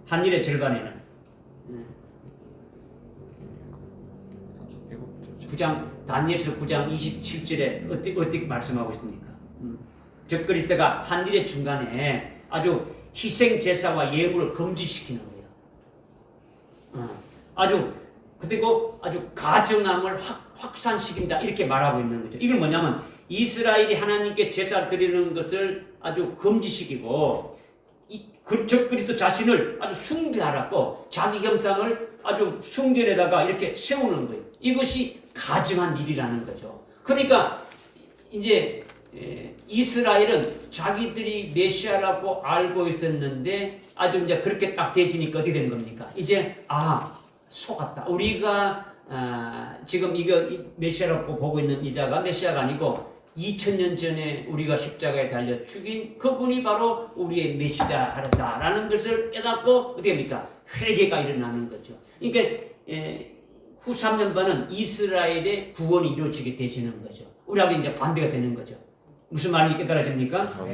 한일의 절반에는 9장 다니엘서 9장 27절에 어떻게 말씀하고 있습니까? 적그리스도가 한일의 중간에 아주 희생 제사와 예물을 금지시키는 거예요. 그리고 아주 가증함을 확산시킨다 이렇게 말하고 있는 거죠. 이건 뭐냐면 이스라엘이 하나님께 제사를 드리는 것을 아주 금지시키고 적그리스도 자신을 아주 숭배하라고 자기 형상을 아주 성전에다가 이렇게 세우는 거예요. 이것이 가증한 일이라는 거죠. 그러니까 이제 이스라엘은 자기들이 메시아라고 알고 있었는데 아주 이제 그렇게 딱 되지니까 어떻게 되는 겁니까? 이제 속았다. 우리가 지금 이거 메시아라고 보고 있는 이자가 메시아가 아니고 2000년 전에 우리가 십자가에 달려 죽인 그분이 바로 우리의 메시아라는 것을 깨닫고 어떻게 합니까? 회개가 일어나는 거죠. 그러니까 후 3년 반은 이스라엘의 구원이 이루어지게 되시는 거죠. 우리하고 이제 반대가 되는 거죠. 무슨 말인지 깨달아집니까?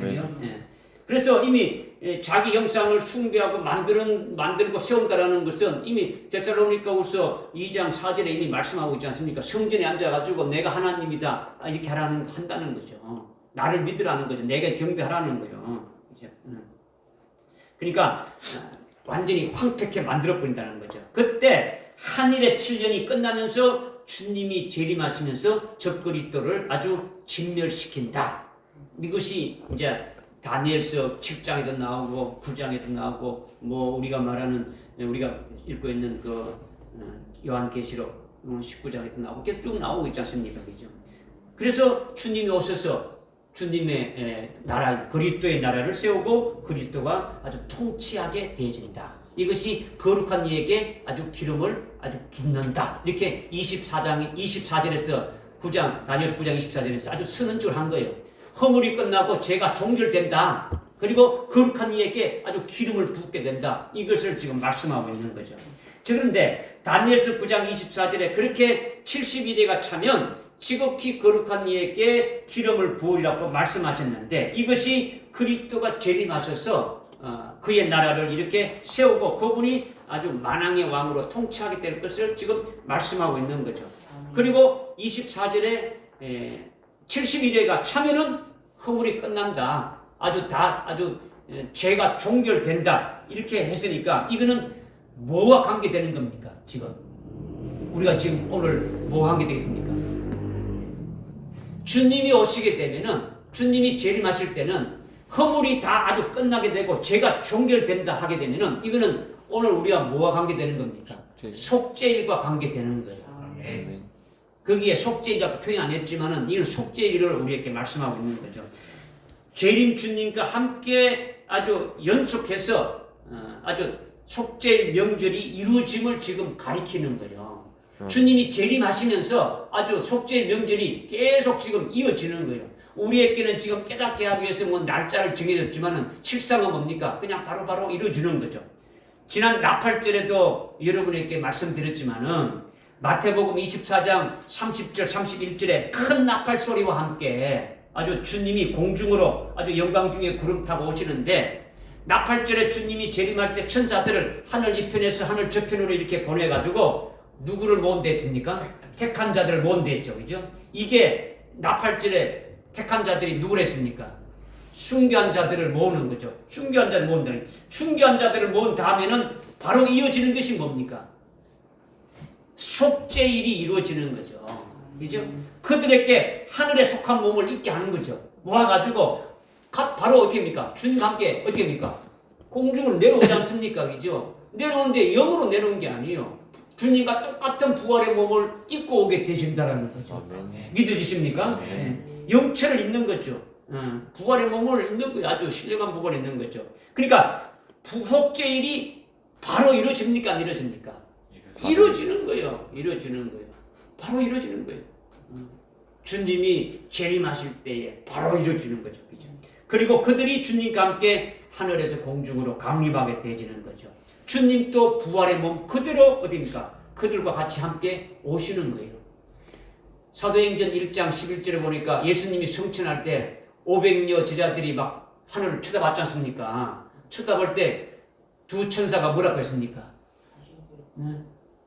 네. 그래서 이미 자기 형상을 숭배하고 만들고 세운다라는 것은 이미 데살로니가후서 2장 4절에 이미 말씀하고 있지 않습니까? 성전에 앉아가지고 내가 하나님이다 이렇게 한다는 거죠. 나를 믿으라는 거죠. 내가 경배하라는 거예요. 그러니까 완전히 황폐케 만들어버린다는 거죠. 그때 한일의 7년이 끝나면서 주님이 재림하시면서 저 그리스도를 아주 진멸시킨다. 이것이 이제 다니엘서 7장에도 나오고 9장에도 나오고 뭐 우리가 말하는 우리가 읽고 있는 그 요한계시록 19장에도 나오고 계속 쭉 나오고 있지 않습니까? 그죠? 그래서 주님이 오셔서 주님의 나라, 그리스도의 나라를 세우고 그리스도가 아주 통치하게 되어진다. 이것이 거룩한 이에게 아주 기름을 아주 붓는다. 이렇게 24절에서 9장, 다니엘서 9장 24절에서 아주 선언적으로 한 거예요. 허물이 끝나고 죄가 종결된다. 그리고 거룩한 이에게 아주 기름을 붓게 된다. 이것을 지금 말씀하고 있는 거죠. 그런데 다니엘서 9장 24절에 그렇게 70일에가 차면 지극히 거룩한 이에게 기름을 부으리라고 말씀하셨는데 이것이 그리스도가 재림하셔서 그의 나라를 이렇게 세우고 그분이 아주 만왕의 왕으로 통치하게 될 것을 지금 말씀하고 있는 거죠. 그리고 24절에 70일에가 차면은 허물이 끝난다. 아주 죄가 종결된다. 이렇게 했으니까 이거는 뭐와 관계되는 겁니까? 지금 우리가 지금 오늘 뭐와 관계되겠습니까? 주님이 오시게 되면은 주님이 재림하실 때는 허물이 다 아주 끝나게 되고 죄가 종결된다 하게 되면은 이거는 오늘 우리가 뭐와 관계되는 겁니까? 속죄일과 관계되는 거예요. 아멘. 거기에 속죄일이라고 표현 안 했지만은 이건 속죄일을 우리에게 말씀하고 있는 거죠. 재림 주님과 함께 아주 연속해서 아주 속죄일 명절이 이루어짐을 지금 가리키는 거예요. 주님이 재림하시면서 아주 속죄일 명절이 계속 지금 이어지는 거예요. 우리에게는 지금 깨닫게 하기 위해서 뭐 날짜를 정해졌지만은 실상은 뭡니까? 그냥 바로바로 이루어지는 거죠. 지난 나팔절에도 여러분에게 말씀드렸지만은 마태복음 24장 30절 31절에 큰 나팔 소리와 함께 아주 주님이 공중으로 아주 영광 중에 구름 타고 오시는데 나팔절에 주님이 재림할 때 천사들을 하늘 이편에서 하늘 저편으로 이렇게 보내가지고 누구를 모은다 했습니까? 택한 자들을 모은다 했죠. 그죠? 이게 나팔절에 택한 자들이 누구를 했습니까? 순교한 자들을 모으는 거죠. 순교한 자를 모은다는 거죠. 순교한 자들을 모은 다음에는 바로 이어지는 것이 뭡니까? 속죄일이 이루어지는 거죠. 그죠? 그들에게 하늘에 속한 몸을 잊게 하는 거죠. 모아가지고 바로 어떻게 합니까? 주님과 함께 어떻게 합니까? 공중으로 내려오지 않습니까? 그죠? 내려오는데 영으로 내려온 게 아니에요. 주님과 똑같은 부활의 몸을 입고 오게 되신다라는 거죠. 아멘. 믿어지십니까? 네. 영체를 입는 거죠. 부활의 몸을 입는 거예요. 아주 신령한 부활을 입는 거죠. 그러니까 속죄일이 바로 이루어집니까? 안 이루어집니까? 이루어지는 거예요. 이루어지는 거예요. 바로 이루어지는 거예요. 주님이 재림하실 때에 바로 이루어지는 거죠. 그죠? 그리고 그들이 주님과 함께 하늘에서 공중으로 강림하게 되어지는 거죠. 주님도 부활의 몸 그대로 어디입니까? 그들과 같이 함께 오시는 거예요. 사도행전 1장 11절에 보니까 예수님이 성천할 때 500여 제자들이 막 하늘을 쳐다봤지 않습니까? 쳐다볼 때 두 천사가 뭐라고 했습니까?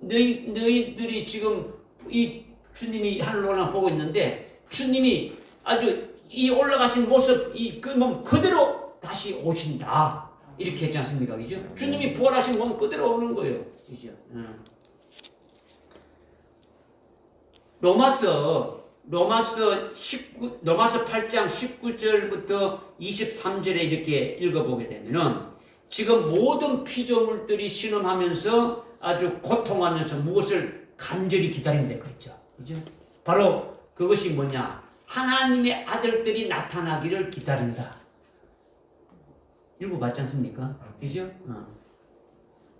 너희들이 지금 이 주님이 하늘로 보고 있는데 주님이 아주 이 올라가신 모습 그 몸 그대로 다시 오신다. 이렇게 했지 않습니까? 그죠? 주님이 부활하신 몸 그대로 오는 거예요. 그죠? 로마서 8장 19절부터 23절에 이렇게 읽어보게 되면은 지금 모든 피조물들이 신음하면서 아주 고통하면서 무엇을 간절히 기다린다고 했죠. 그죠? 바로 그것이 뭐냐? 하나님의 아들들이 나타나기를 기다린다. 읽어봤지 않습니까? 그죠?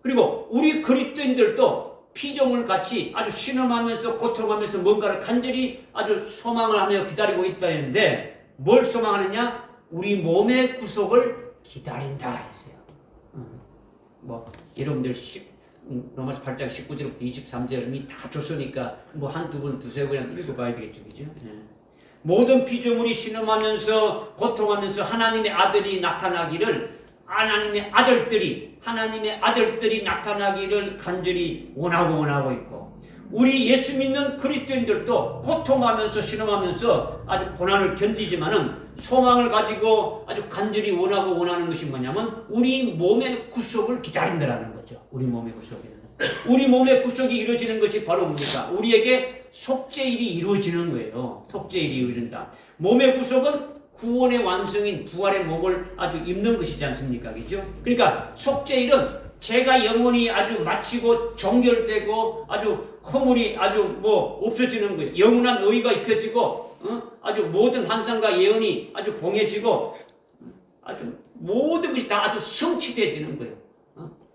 그리고 우리 그리스도인들도 피조물 같이 아주 신음하면서 고통하면서 뭔가를 간절히 아주 소망을 하며 기다리고 있다는데 뭘 소망하느냐? 우리 몸의 구속을 기다린다 했어요. 여러분들 로마서 8장 19절부터 23절 이미 다 줬으니까 한두 번, 두세 번 읽어봐야 되겠죠. 그죠? 모든 피조물이 신음하면서 고통하면서 하나님의 아들이 나타나기를 하나님의 아들들이 나타나기를 간절히 원하고 있고 우리 예수 믿는 그리스도인들도 고통하면서 신음하면서 아주 고난을 견디지만은 소망을 가지고 아주 간절히 원하는 것이 뭐냐면 우리 몸의 구속을 기다린다라는 거죠. 우리 몸의 구속이는. 우리 몸의 구속이 이루어지는 것이 바로 뭡니까? 우리에게 속죄일이 이루어지는 거예요. 속죄일이 이루어진다. 몸의 구속은 구원의 완성인 부활의 몸을 아주 입는 것이지 않습니까? 그죠? 그러니까 속죄일은 죄가 영원히 아주 마치고 정결되고 아주 허물이 아주 없어지는 거예요. 영원한 의가 입혀지고 아주 모든 환상과 예언이 아주 봉해지고 아주 모든 것이 다 아주 성취되어지는 거예요.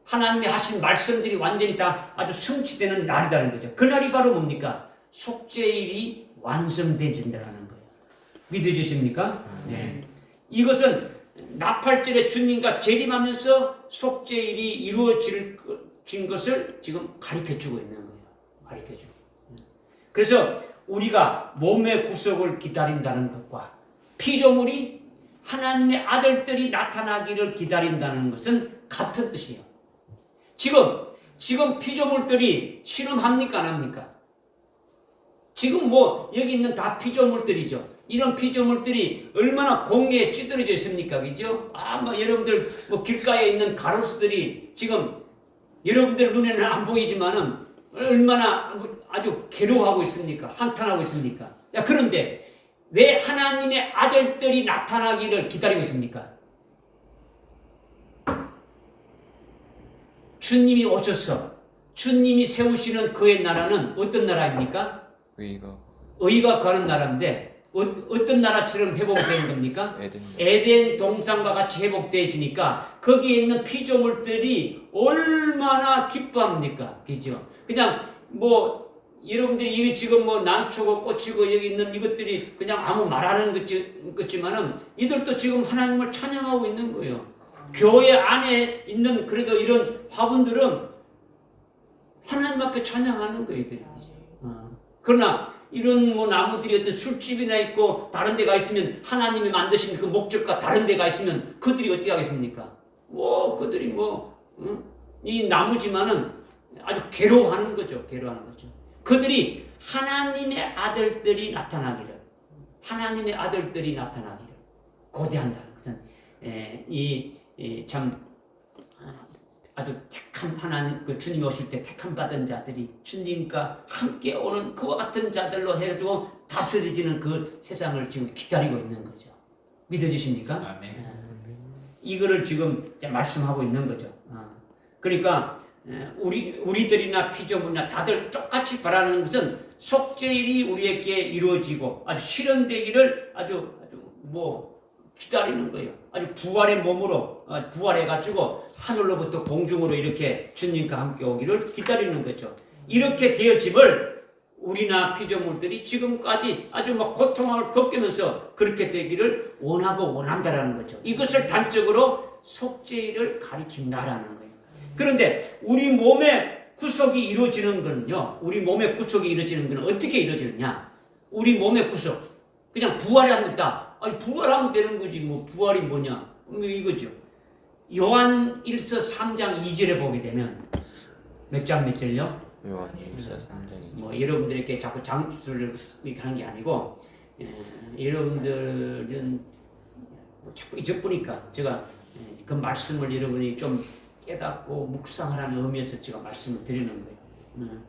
하나님의 하신 말씀들이 완전히 다 아주 성취되는 날이라는 거죠. 그날이 바로 뭡니까? 속죄일이 완성되진다는 거예요. 믿어지십니까? 네. 이것은 나팔절에 주님과 재림하면서 속죄일이 이루어진 것을 지금 가르쳐주고 있는 거예요. 가르쳐주고. 그래서 우리가 몸의 구속을 기다린다는 것과 피조물이 하나님의 아들들이 나타나기를 기다린다는 것은 같은 뜻이에요. 지금 피조물들이 실험합니까? 안 합니까? 지금 여기 있는 다 피조물들이죠. 이런 피조물들이 얼마나 공해에 찌들어져 있습니까? 그죠? 여러분들 길가에 있는 가로수들이 지금 여러분들 눈에는 안 보이지만은 얼마나 아주 괴로워하고 있습니까? 한탄하고 있습니까? 그런데 왜 하나님의 아들들이 나타나기를 기다리고 있습니까? 주님이 오셔서 주님이 세우시는 그의 나라는 어떤 나라입니까? 의가 가는 나라인데 어떤 나라처럼 회복되는 겁니까? 에덴 동산과 같이 회복되어지니까 거기에 있는 피조물들이 얼마나 기뻐합니까? 그죠? 그냥 여러분들이 이게 지금 난초고 꽃이고 여기 있는 이것들이 그냥 아무 말하는 것지만은 이들도 지금 하나님을 찬양하고 있는 거예요. 교회 안에 있는 그래도 이런 화분들은 하나님 앞에 찬양하는 거예요, 이들이. 그러나 이런 나무들이 어떤 술집이나 있고 다른 데가 있으면 하나님이 만드신 그 목적과 다른 데가 있으면 그들이 어떻게 하겠습니까? 그들이 이 나무지만은 아주 괴로워하는 거죠. 그들이 하나님의 아들들이 나타나기를 고대한다는 것은 참 아주 택함 하나님 주님이 오실 때 택함 받은 자들이 주님과 함께 오는 그와 같은 자들로 해가지고 다스려지는 그 세상을 지금 기다리고 있는 거죠. 믿어지십니까? 아멘. 이거를 지금 말씀하고 있는 거죠. 그러니까 우리들이나 피조물이나 다들 똑같이 바라는 것은 속죄일이 우리에게 이루어지고 아주 실현되기를 아주 기다리는 거예요. 아주 부활의 몸으로 부활해가지고 하늘로부터 공중으로 이렇게 주님과 함께 오기를 기다리는 거죠. 이렇게 되어짐을 우리나 피조물들이 지금까지 아주 고통을 겪으면서 그렇게 되기를 원한다라는 거죠. 이것을 단적으로 속죄일을 가리킨다라는 거예요. 그런데 우리 몸의 구속이 이루어지는 거는요. 어떻게 이루어지느냐? 우리 몸의 구속. 그냥 부활합니다. 부활하면 되는 거지. 부활이 뭐냐? 이거죠. 요한 1서 3장 2절에 보게 되면 몇 절요? 요한 1서 3장 2절. 여러분들에게 자꾸 장수를 하는 게 아니고 여러분들은 자꾸 잊어보니까 제가 그 말씀을 여러분이 좀 깨닫고 묵상하라는 의미에서 제가 말씀을 드리는 거예요.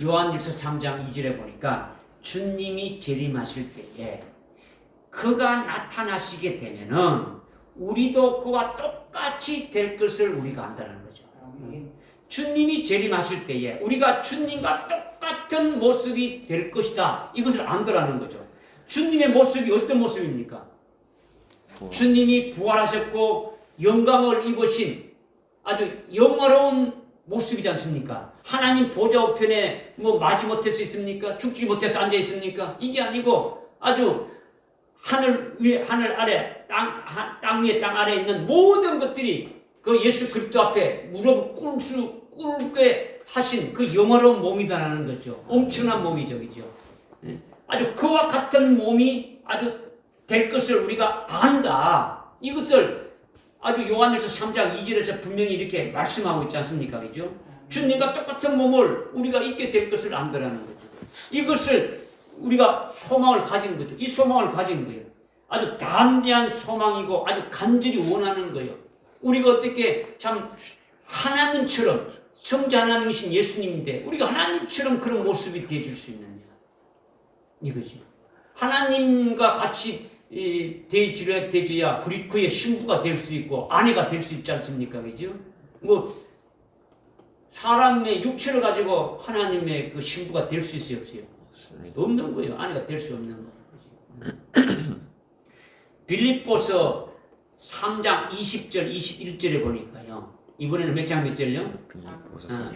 요한 1서 3장 2절에 보니까 주님이 재림하실 때에 그가 나타나시게 되면은 우리도 그와 똑같이 될 것을 우리가 안다는 거죠. 주님이 재림하실 때에 우리가 주님과 똑같은 모습이 될 것이다. 이것을 안다라는 거죠. 주님의 모습이 어떤 모습입니까? 주님이 부활하셨고 영광을 입으신 아주 영화로운 모습이지 않습니까? 하나님 보좌 우편에 마지못해서 있습니까? 죽지 못해서 앉아 있습니까? 이게 아니고 아주 하늘 위에 하늘 아래 땅 위에 땅 아래 있는 모든 것들이 그 예수 그리스도 앞에 무릎 꿇게 하신 그 영화로운 몸이다라는 거죠. 엄청난 몸이죠, 그죠? 아주 그와 같은 몸이 아주 될 것을 우리가 안다. 이것들 아주 요한일서 3장 2절에서 분명히 이렇게 말씀하고 있지 않습니까, 그죠? 주님과 똑같은 몸을 우리가 입게 될 것을 안다라는 거죠. 이것을 우리가 소망을 가진 거죠. 이 소망을 가진 거예요. 아주 담대한 소망이고 아주 간절히 원하는 거예요. 우리가 어떻게 참 하나님처럼 성자 하나님이신 예수님인데 우리가 하나님처럼 그런 모습이 되어줄 수 있느냐 이거지. 하나님과 같이 되어야 그의 신부가 될 수 있고 아내가 될 수 있지 않습니까? 그죠? 뭐 사람의 육체를 가지고 하나님의 그 신부가 될 수 있어요, 없어요? 없는 거예요. 아내가 될 수 없는 거예요. 빌립보서 3장 20절 21절에 보니까요. 이번에는 몇 장 몇 절요?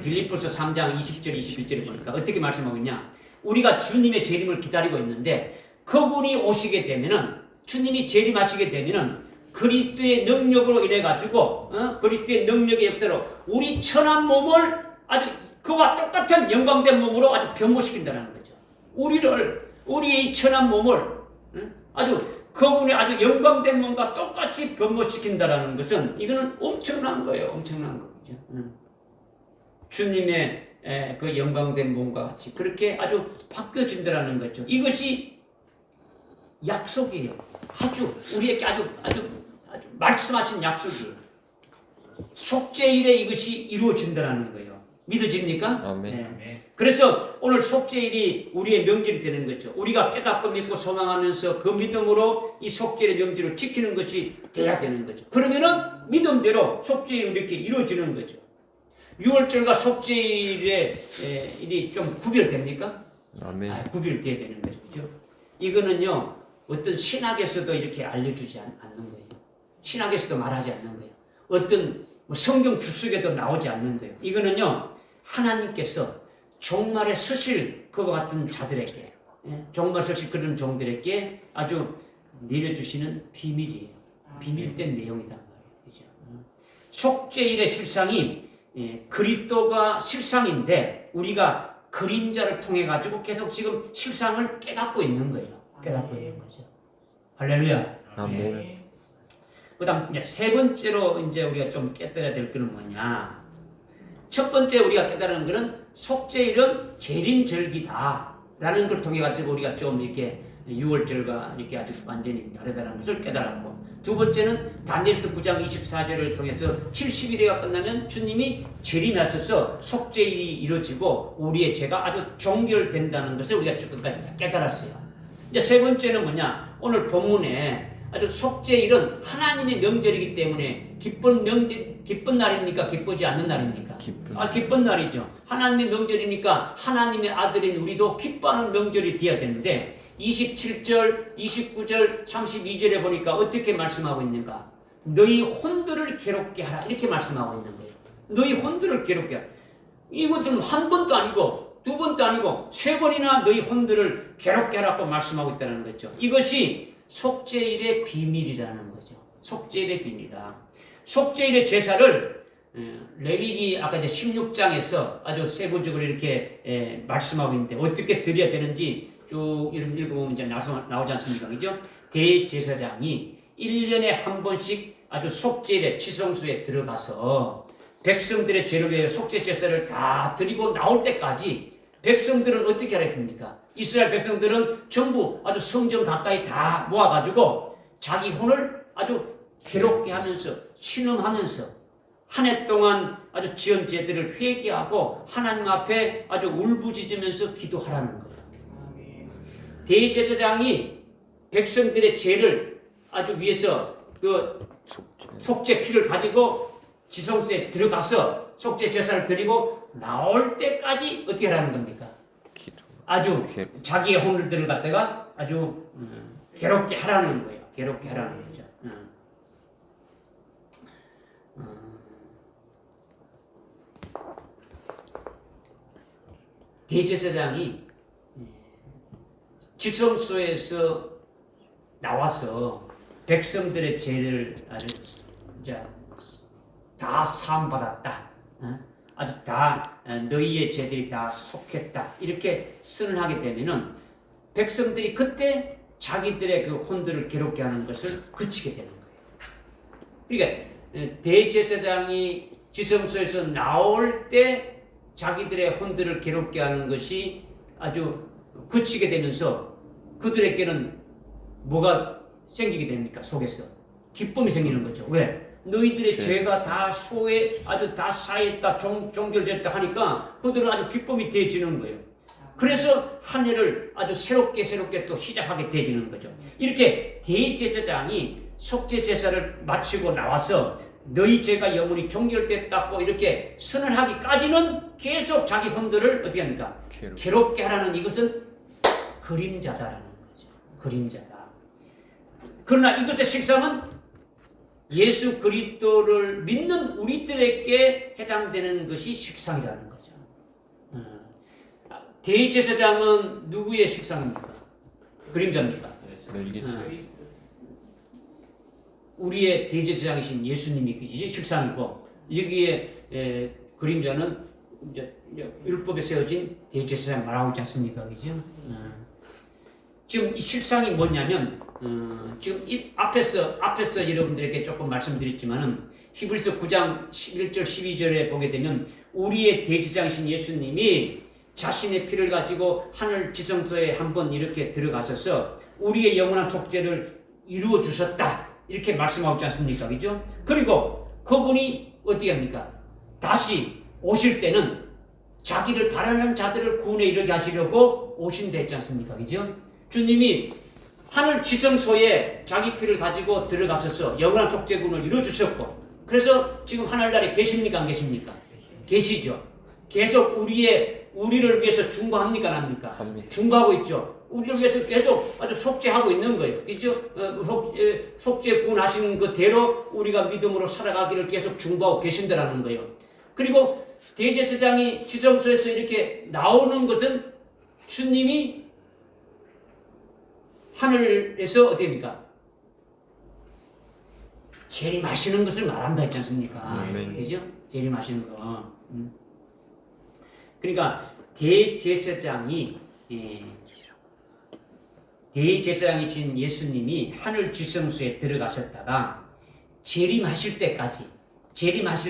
빌립보서 3장 20절 21절에 보니까 어떻게 말씀하고 있냐? 우리가 주님의 재림을 기다리고 있는데 그분이 오시게 되면은 주님이 재림하시게 되면은 그리스도의 능력으로 인해 가지고 그리스도의 능력의 역사로 우리 천한 몸을 아주 그와 똑같은 영광된 몸으로 아주 변모시킨다는 거죠. 우리의 천한 몸을 아주 그분의 아주 영광된 몸과 똑같이 변모시킨다라는 것은 이거는 엄청난 거예요. 엄청난 거죠. 주님의 그 영광된 몸과 같이 그렇게 아주 바뀌어진다라는 거죠. 이것이 약속이에요. 아주 우리에게 아주 말씀하신 약속이에요. 속죄일에 이것이 이루어진다라는 거예요. 믿어집니까? 아멘. 네. 그래서 오늘 속죄일이 우리의 명절이 되는 거죠. 우리가 깨닫고 믿고 소망하면서 그 믿음으로 이 속죄의 명절을 지키는 것이 돼야 되는 거죠. 그러면은 믿음대로 속죄일이 이렇게 이루어지는 거죠. 6월절과 속죄일의 일이 좀 구별됩니까? 아멘. 구별돼야 되는 거죠. 그죠? 이거는요, 어떤 신학에서도 이렇게 알려주지 않는 거예요. 신학에서도 말하지 않는 거예요. 어떤 성경 주석에도 나오지 않는 거예요. 이거는요, 하나님께서 종말에 서실 그와 같은 자들에게, 종말에 서실 그런 종들에게 아주 내려주시는 비밀이에요. 비밀된 내용이란 말이에요. 그죠? 속죄일의 실상이 그리스도가 실상인데 우리가 그림자를 통해 가지고 계속 지금 실상을 깨닫고 있는 거예요. 깨닫고 있는 거죠. 할렐루야. 아멘. 그다음 이제 세 번째로 이제 우리가 좀 깨달아야 될 것은 뭐냐? 첫 번째 우리가 깨달은 것은 속죄일은 재림절기다라는 걸 통해 가지고 우리가 좀 이렇게 6월절과 이렇게 아주 완전히 다르다는 것을 깨달았고, 두 번째는 다니엘서 9장 24절을 통해서 70일이 끝나면 주님이 재림하셔서 속죄일이 이루어지고 우리의 죄가 아주 종결된다는 것을 우리가 지금까지 깨달았어요. 이제 세 번째는 뭐냐? 오늘 본문에 아주 속죄일은 하나님의 명절이기 때문에 기쁜 날입니까? 기쁘지 않는 날입니까? 기쁜 날이죠. 하나님의 명절이니까 하나님의 아들인 우리도 기뻐하는 명절이 되어야 되는데 27절, 29절, 32절에 보니까 어떻게 말씀하고 있는가? 너희 혼들을 괴롭게 하라 이렇게 말씀하고 있는 거예요. 너희 혼들을 괴롭게 하라. 이것은 한 번도 아니고 두 번도 아니고 세 번이나 너희 혼들을 괴롭게 하라고 말씀하고 있다는 거죠. 이것이 속죄일의 비밀이라는 거죠. 속죄일의 비밀이다. 속죄일의 제사를 레위기 아까 이제 16장에서 아주 세부적으로 이렇게 말씀하고 있는데 어떻게 드려야 되는지 쭉 이름 읽어보면 이제 나오지 않습니까? 그죠? 대제사장이 1년에 한 번씩 아주 속죄일에 지성소에 들어가서 백성들의 죄를 위해 속죄 제사를 다 드리고 나올 때까지 백성들은 어떻게 하라 했습니까? 이스라엘 백성들은 전부 아주 성전 가까이 다 모아가지고 자기 혼을 아주 괴롭게 하면서 신음하면서 한 해 동안 아주 지은 죄들을 회개하고 하나님 앞에 아주 울부짖으면서 기도하라는 거예요. 대제사장이 백성들의 죄를 아주 위해서 그 속죄 피를 가지고 지성소에 들어가서 속죄 제사를 드리고 나올 때까지 어떻게 하라는 겁니까? 아주 자기의 혼들을 갖다가 아주 괴롭게 하라는 거예요. 괴롭게 하라는 거죠. 대제사장이 지성소에서 나와서 백성들의 죄를 아주 다 사함받았다. 아주 다 너희의 죄들이 다 속했다. 이렇게 선언하게 되면은 백성들이 그때 자기들의 그 혼들을 괴롭게 하는 것을 그치게 되는 거예요. 그러니까 대제사장이 지성소에서 나올 때 자기들의 혼들을 괴롭게 하는 것이 아주 그치게 되면서 그들에게는 뭐가 생기게 됩니까? 속에서 기쁨이 생기는 거죠. 왜? 너희들의 죄가 다 아주 다 사했다, 종결됐다 하니까 그들은 아주 기쁨이 되어지는 거예요. 그래서 한 해를 아주 새롭게 또 시작하게 되어지는 거죠. 이렇게 대제사장이 속죄 제사를 마치고 나와서 너희 죄가 영원히 종결됐다고 이렇게 선언하기까지는 계속 자기 혼들을 어떻게 합니까? 괴롭게 하라는 이것은 그림자다라는 거죠. 그림자다. 그러나 이것의 실상은 예수 그리스도를 믿는 우리들에게 해당되는 것이 실상이라는 거죠. 대제사장은 누구의 실상입니까? 그림자입니까? 우리의 대제사장이신 예수님이 실상이고 여기에 그림자는 이제 율법에 세워진 대제사장 말하고 있지 않습니까? 그죠? 지금 이 실상이 뭐냐면 지금 이 앞에서 여러분들에게 조금 말씀드렸지만은 히브리서 9장 11절 12절에 보게 되면 우리의 대제사장이신 예수님이 자신의 피를 가지고 하늘 지성소에 한번 이렇게 들어가셔서 우리의 영원한 속죄를 이루어 주셨다. 이렇게 말씀하고 있지 않습니까? 그죠? 그리고 그분이 어떻게 합니까? 다시 오실 때는 자기를 바라는 자들을 구원에 이르게 하시려고 오신다 했지 않습니까? 그죠? 주님이 하늘 지성소에 자기 피를 가지고 들어가셔서 영원한 속죄군을 이루어 주셨고 그래서 지금 하늘나라에 계십니까? 안 계십니까? 계시죠. 계속 우리를 위해서 중보합니까? 안 합니까? 중보하고 있죠. 우리를 위해서 계속 아주 속죄하고 있는 거예요. 그죠? 속죄 구원하신 그대로 우리가 믿음으로 살아가기를 계속 중보하고 계신다라는 거예요. 그리고 대제사장이 지성소에서 이렇게 나오는 것은 주님이 하늘에서 어떻게입니까? 재림하시는 것을 말한다 했지 않습니까? 그죠? 재림하시는 거. 그러니까 대제사장이신 예수님이 하늘 지성소에 들어가셨다가 재림하실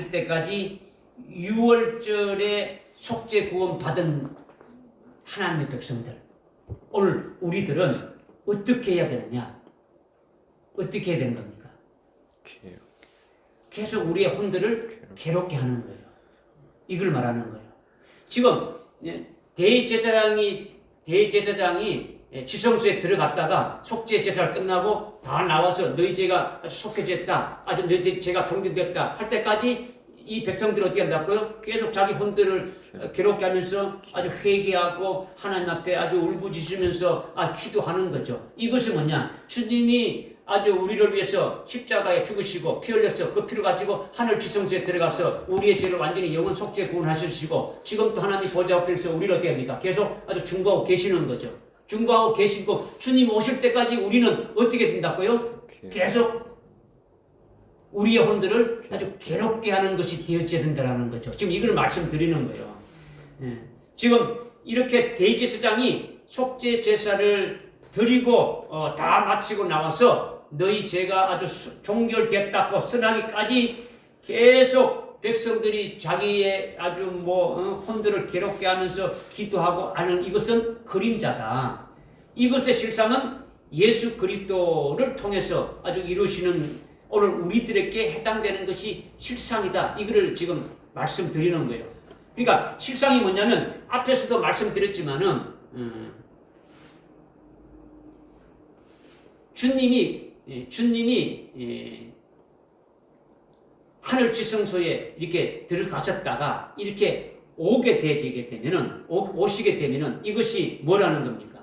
때까지 6월절에 속죄 구원 받은 하나님의 백성들 오늘 우리들은 어떻게 해야 되느냐? 어떻게 해야 되는 겁니까? 계속 우리의 혼들을 괴롭게 하는 거예요. 이걸 말하는 거예요. 지금 대제사장이 지성소에 들어갔다가 속죄 제사를 끝나고 다 나와서 너희 죄가 아주 속해졌다, 아주 너희 죄가 종결됐다 할 때까지 이 백성들은 어떻게 한다고요? 계속 자기 혼들을 괴롭게 하면서 아주 회개하고 하나님 앞에 아주 울부짖으면서 기도하는 거죠. 이것이 뭐냐? 주님이 아주 우리를 위해서 십자가에 죽으시고 피 흘려서 그 피를 가지고 하늘 지성소에 들어가서 우리의 죄를 완전히 영원 속죄 구원하시고 지금도 하나님 보좌 앞에서 우리를 어떻게 합니까? 계속 아주 중보하고 계시는 거죠. 중보하고 계시고 주님 오실 때까지 우리는 어떻게 된다고요? 계속 우리의 혼들을 아주 괴롭게 하는 것이 되어져야 된다는 거죠. 지금 이걸 말씀드리는 거예요. 지금 이렇게 대제사장이 속죄 제사를 드리고 다 마치고 나와서 너희 죄가 아주 종결됐다고 선하기까지 계속 백성들이 자기의 아주 혼들을 괴롭게 하면서 기도하고 하는 이것은 그림자다. 이것의 실상은 예수 그리스도를 통해서 아주 이루시는 오늘 우리들에게 해당되는 것이 실상이다. 이거를 지금 말씀드리는 거예요. 그러니까 실상이 뭐냐면 앞에서도 말씀드렸지만은 주님이 하늘 지성소에 이렇게 들어가셨다가 이렇게 오시게 되면은 이것이 뭐라는 겁니까?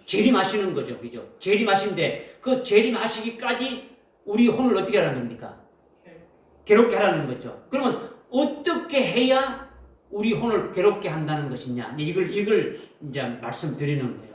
재림하시는 거죠. 그죠? 재림하신데 그 재림하시기까지 우리 혼을 어떻게 하라는 겁니까? 괴롭게 하라는 거죠. 그러면 어떻게 해야 우리 혼을 괴롭게 한다는 것이냐? 이걸 이제 말씀드리는 거예요.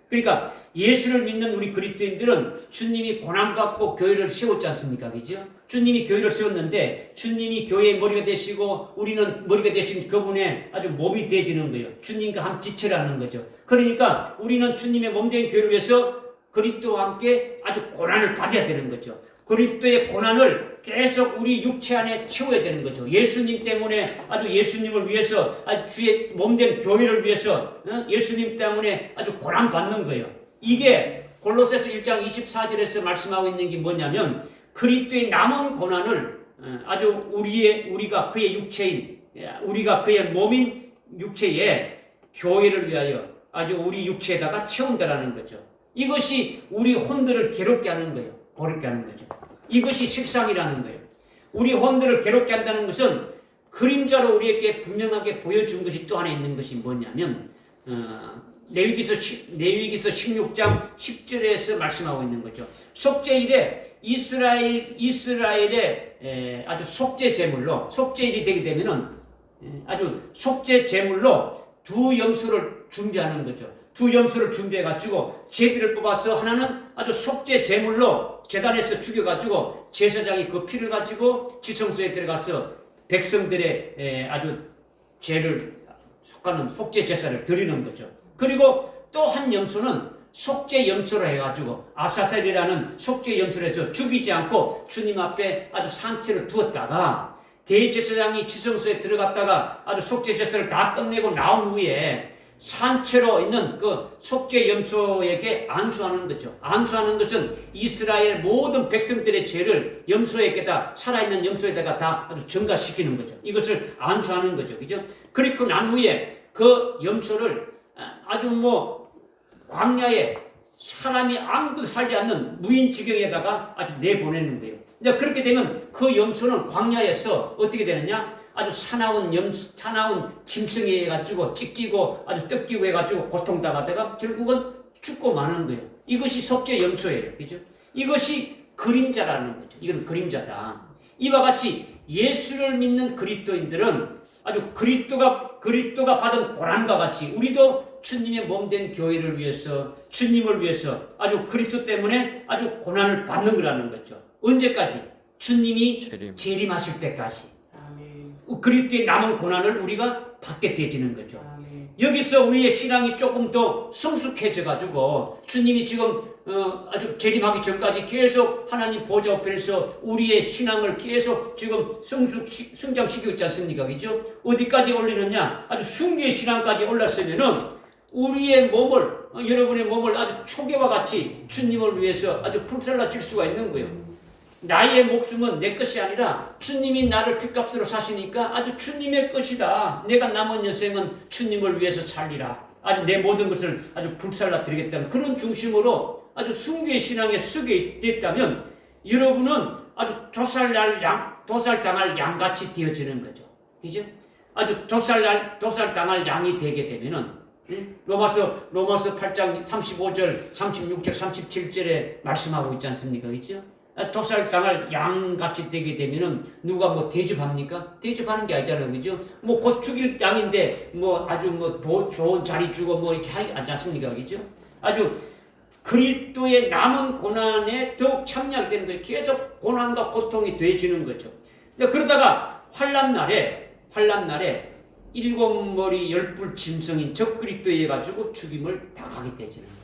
그러니까 예수를 믿는 우리 그리스도인들은 주님이 고난받고 교회를 세웠지 않습니까? 그죠? 주님이 교회를 세웠는데 주님이 교회의 머리가 되시고 우리는 머리가 되신 그분의 아주 몸이 되어지는 거예요. 주님과 함께 지체라는 거죠. 그러니까 우리는 주님의 몸 된 교회를 위해서 그리스도와 함께 아주 고난을 받아야 되는 거죠. 그리스도의 고난을 계속 우리 육체 안에 채워야 되는 거죠. 예수님 때문에 아주 예수님을 위해서 아주 주의 몸된 교회를 위해서 예수님 때문에 아주 고난 받는 거예요. 이게 골로새서 1장 24절에서 말씀하고 있는 게 뭐냐면 그리스도의 남은 고난을 아주 우리가 그의 육체인 우리가 그의 몸인 육체에 교회를 위하여 아주 우리 육체에다가 채운다라는 거죠. 이것이 우리 혼들을 괴롭게 하는 거예요. 괴롭게 하는 거죠. 이것이 실상이라는 거예요. 우리 혼들을 괴롭게 한다는 것은 그림자로 우리에게 분명하게 보여준 것이 또 하나 있는 것이 뭐냐면 레위기서 16장 10절에서 말씀하고 있는 거죠. 속죄일에 이스라엘의 아주 속죄 제물로 속죄일이 되게 되면은 아주 속죄 제물로 두 염소를 준비하는 거죠. 두 염소를 준비해 가지고 제비를 뽑아서 하나는 아주 속죄 제물로 제단에서 죽여 가지고 제사장이 그 피를 가지고 지성소에 들어가서 백성들의 아주 죄를 속하는 속죄 제사를 드리는 거죠. 그리고 또 한 염소는 속죄 염소로 해가지고 아사셀이라는 속죄 염소를 해서 죽이지 않고 주님 앞에 아주 산채로 두었다가 대제사장이 지성소에 들어갔다가 아주 속죄 제사를 다 끝내고 나온 후에 산채로 있는 그 속죄 염소에게 안수하는 거죠. 안수하는 것은 이스라엘 모든 백성들의 죄를 염소에게다 살아있는 염소에다가 다 아주 전가시키는 거죠. 이것을 안수하는 거죠. 그죠? 그리고 난 후에 그 염소를 아주 광야에 사람이 아무것도 살지 않는 무인 지경에다가 아주 내보내는 거예요. 그렇게 되면 그 염소는 광야에서 어떻게 되느냐? 아주 사나운 짐승이 해가지고 찢기고 아주 뜯기고 해가지고 고통당하다가 결국은 죽고 마는 거예요. 이것이 속죄 염소예요. 그죠? 이것이 그림자라는 거죠. 이건 그림자다. 이와 같이 예수를 믿는 그리스도인들은 아주 그리스도가 받은 고난과 같이 우리도 주님의 몸된 교회를 위해서 주님을 위해서 아주 그리스도 때문에 아주 고난을 받는 거라는 거죠. 언제까지? 주님이 재림하실 때까지. 그리스도의 남은 고난을 우리가 받게 되지는 거죠. 여기서 우리의 신앙이 조금 더 성숙해져 가지고 주님이 지금 아주 재림하기 전까지 계속 하나님 보좌 앞에서 우리의 신앙을 계속 지금 성장시키고 있지 않습니까? 그죠? 어디까지 올리느냐? 아주 순교의 신앙까지 올랐으면은 우리의 몸을 여러분의 몸을 아주 초계와 같이 주님을 위해서 아주 불살라질 수가 있는 거예요. 나의 목숨은 내 것이 아니라 주님이 나를 핏값으로 사시니까 아주 주님의 것이다. 내가 남은 여생은 주님을 위해서 살리라. 아주 내 모든 것을 아주 불살라 드리겠다는 그런 중심으로 아주 순교의 신앙에 쓰게 됐다면 여러분은 아주 도살당할 양같이 되어지는 거죠. 그죠? 아주 도살당할 양이 되게 되면은 로마서 8장 35절, 36절, 37절에 말씀하고 있지 않습니까? 그죠? 도살당할 양같이 되게 되면은 누가 대접합니까? 대접하는 게 아니잖아요. 그죠? 곧 죽일 양인데 아주 좋은 자리 주고 이렇게 하지 않습니까? 그죠? 아주 그리스도의 남은 고난에 더욱 참여하게 되는 거예요. 계속 고난과 고통이 되어지는 거죠. 그러다가 환난날에 7머리 10뿔 짐승인 적그리스도에 해가지고 죽임을 당하게 되지는 거죠.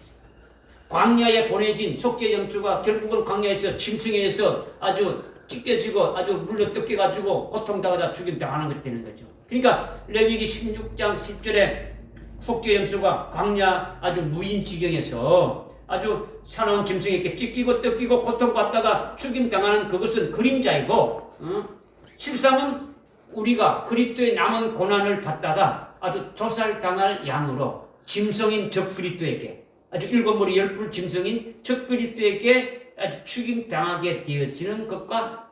광야에 보내진 속죄 염소가 결국은 광야에서 짐승에서 아주 찢겨지고 아주 물로 뜯겨가지고 고통당하다 죽임 당하는 것이 되는 거죠. 그러니까 레위기 16장 10절에 속죄 염소가 광야 아주 무인 지경에서 아주 사나운 짐승에게 찢기고 뜯기고 고통받다가 죽임 당하는 그것은 그림자이고 실상은 우리가 그리스도의 남은 고난을 받다가 아주 도살당할 양으로 짐승인 적그리스도에게 아주 7머리 10뿔 짐승인 적그리스도에게 아주 죽임당하게 되어지는 것과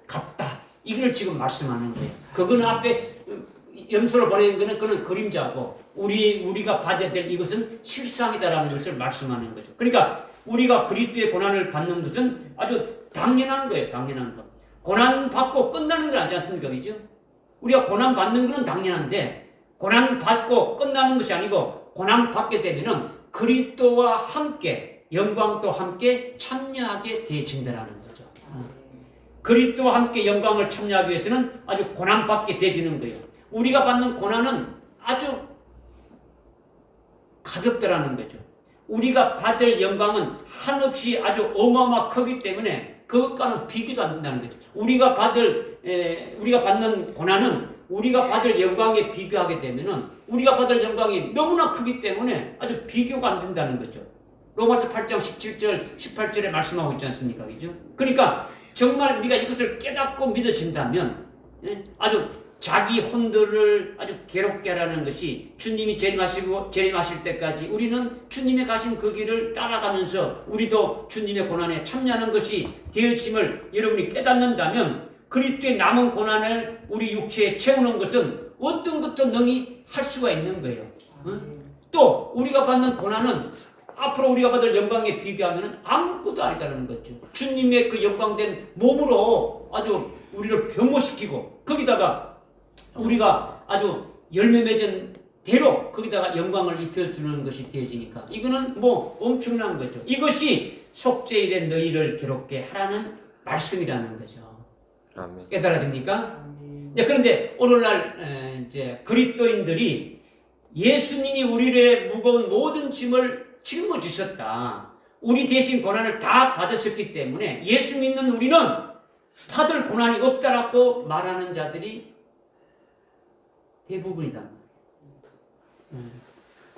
같다. 이걸 지금 말씀하는 거예요. 그거는 앞에 염소로 보내는 거는 그는 그림자고 우리가 받아야 될 이것은 실상이다라는 것을 말씀하는 거죠. 그러니까 우리가 그리스도의 고난을 받는 것은 아주 당연한 거예요. 당연한 거. 고난 받고 끝나는 건 아니지 않습니까? 그죠? 우리가 고난 받는 것은 당연한데 고난 받고 끝나는 것이 아니고 고난 받게 되면은 그리스도와 함께 영광도 함께 참여하게 되어진다라는 거죠. 그리스도와 함께 영광을 참여하기 위해서는 아주 고난 받게 되어지는 거예요. 우리가 받는 고난은 아주 가볍다라는 거죠. 우리가 받을 영광은 한없이 아주 어마어마 크기 때문에 그것과는 비교도 안 된다는 거죠. 우리가 받는 고난은 우리가 받을 영광에 비교하게 되면은 우리가 받을 영광이 너무나 크기 때문에 아주 비교가 안 된다는 거죠. 로마서 8장 17절, 18절에 말씀하고 있지 않습니까? 그죠? 그러니까 정말 우리가 이것을 깨닫고 믿어진다면 아주 자기 혼들을 아주 괴롭게 하라는 것이 주님이 재림하실 때까지 우리는 주님의 가신 그 길을 따라가면서 우리도 주님의 고난에 참여하는 것이 되어짐을 여러분이 깨닫는다면 그리스도의 남은 고난을 우리 육체에 채우는 것은 어떤 것도 능히 할 수가 있는 거예요. 또 우리가 받는 고난은 앞으로 우리가 받을 영광에 비교하면 아무것도 아니다라는 거죠. 주님의 그 영광된 몸으로 아주 우리를 변모시키고 거기다가 우리가 아주 열매 맺은 대로 거기다가 영광을 입혀주는 것이 되어지니까 이거는 뭐 엄청난 거죠. 이것이 속죄일에 너희를 괴롭게 하라는 말씀이라는 거죠. 아멘. 깨달아집니까? 그런데 오늘날 이제 그리스도인들이 예수님이 우리의 무거운 모든 짐을 짊어지셨다. 우리 대신 고난을 다 받으셨기 때문에 예수 믿는 우리는 받을 고난이 없다라고 말하는 자들이 대부분이다.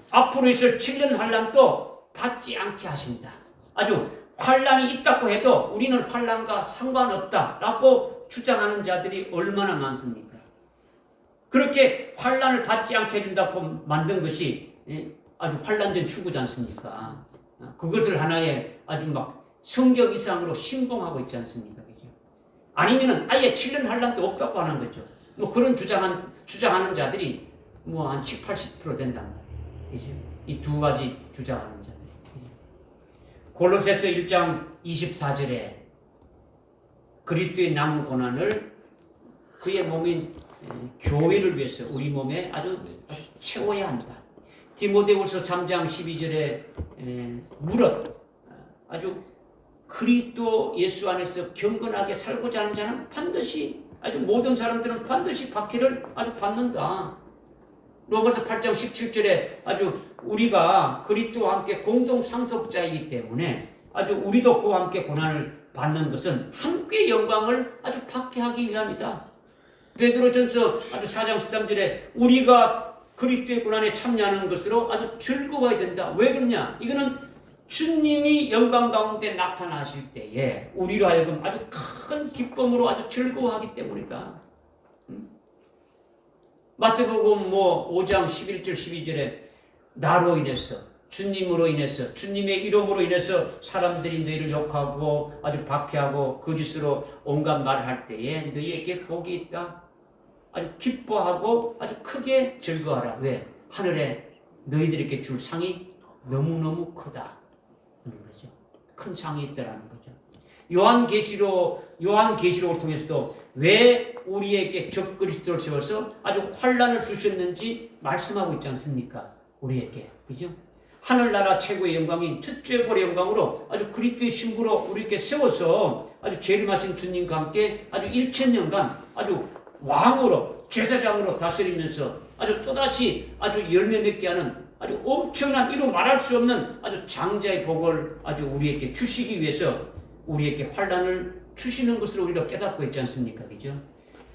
앞으로 있을 7년 환난도 받지 않게 하신다. 아주 환난이 있다고 해도 우리는 환난과 상관없다라고 주장하는 자들이 얼마나 많습니까? 그렇게 환난을 받지 않게 해준다고 만든 것이 아주 환난전 추구지 않습니까? 그것을 하나의 아주 막 성경 이상으로 신봉하고 있지 않습니까? 그죠? 아니면은 아예 7년 환난도 없다고 하는 거죠. 뭐 그런 주장하는 자들이 뭐 한 70, 80% 된단 말이에요. 이 두 가지 주장하는 자들이. 골로새서 1장 24절에 그리스도의 남은 고난을 그의 몸인 교회를 위해서 우리 몸에 아주 채워야 한다. 디모데후서 3장 12절에 무릇 아주 그리스도 예수 안에서 경건하게 살고자 하는 자는 반드시 아주 모든 사람들은 반드시 박해를 아주 받는다. 로마서 8장 17절에 아주 우리가 그리스도와 함께 공동 상속자이기 때문에 아주 우리도 그와 함께 고난을 받는 것은 함께 영광을 아주 받게 하기 위함이다. 베드로전서 아주 4장 13절에 우리가 그리스도의 고난에 참여하는 것으로 아주 즐거워야 된다. 왜 그러냐? 이거는 주님이 영광 가운데 나타나실 때에 우리로 하여금 아주 큰 기쁨으로 아주 즐거워하기 때문이다. 마태복음 5장 11절 12절에 나로 인해서 주님으로 인해서 주님의 이름으로 인해서 사람들이 너희를 욕하고 아주 박해하고 거짓으로 온갖 말을 할 때에 너희에게 복이 있다. 아주 기뻐하고 아주 크게 즐거워하라. 왜? 하늘에 너희들에게 줄 상이 너무너무 크다. 거죠. 큰 상이 있다라는 거죠. 요한계시록을 통해서도 왜 우리에게 적 그리스도를 세워서 아주 환난을 주셨는지 말씀하고 있지 않습니까? 우리에게. 그죠? 하늘나라 최고의 영광인 첫째 볼의 영광으로 아주 그리스도의 신부로 우리에게 세워서 아주 재림하신 주님과 함께 아주 1000년간 아주 왕으로 제사장으로 다스리면서 아주 또다시 아주 열매 맺게 하는 아주 엄청난 이루 말할 수 없는 아주 장자의 복을 아주 우리에게 주시기 위해서 우리에게 환난을 주시는 것으로 우리가 깨닫고 있지 않습니까? 그죠?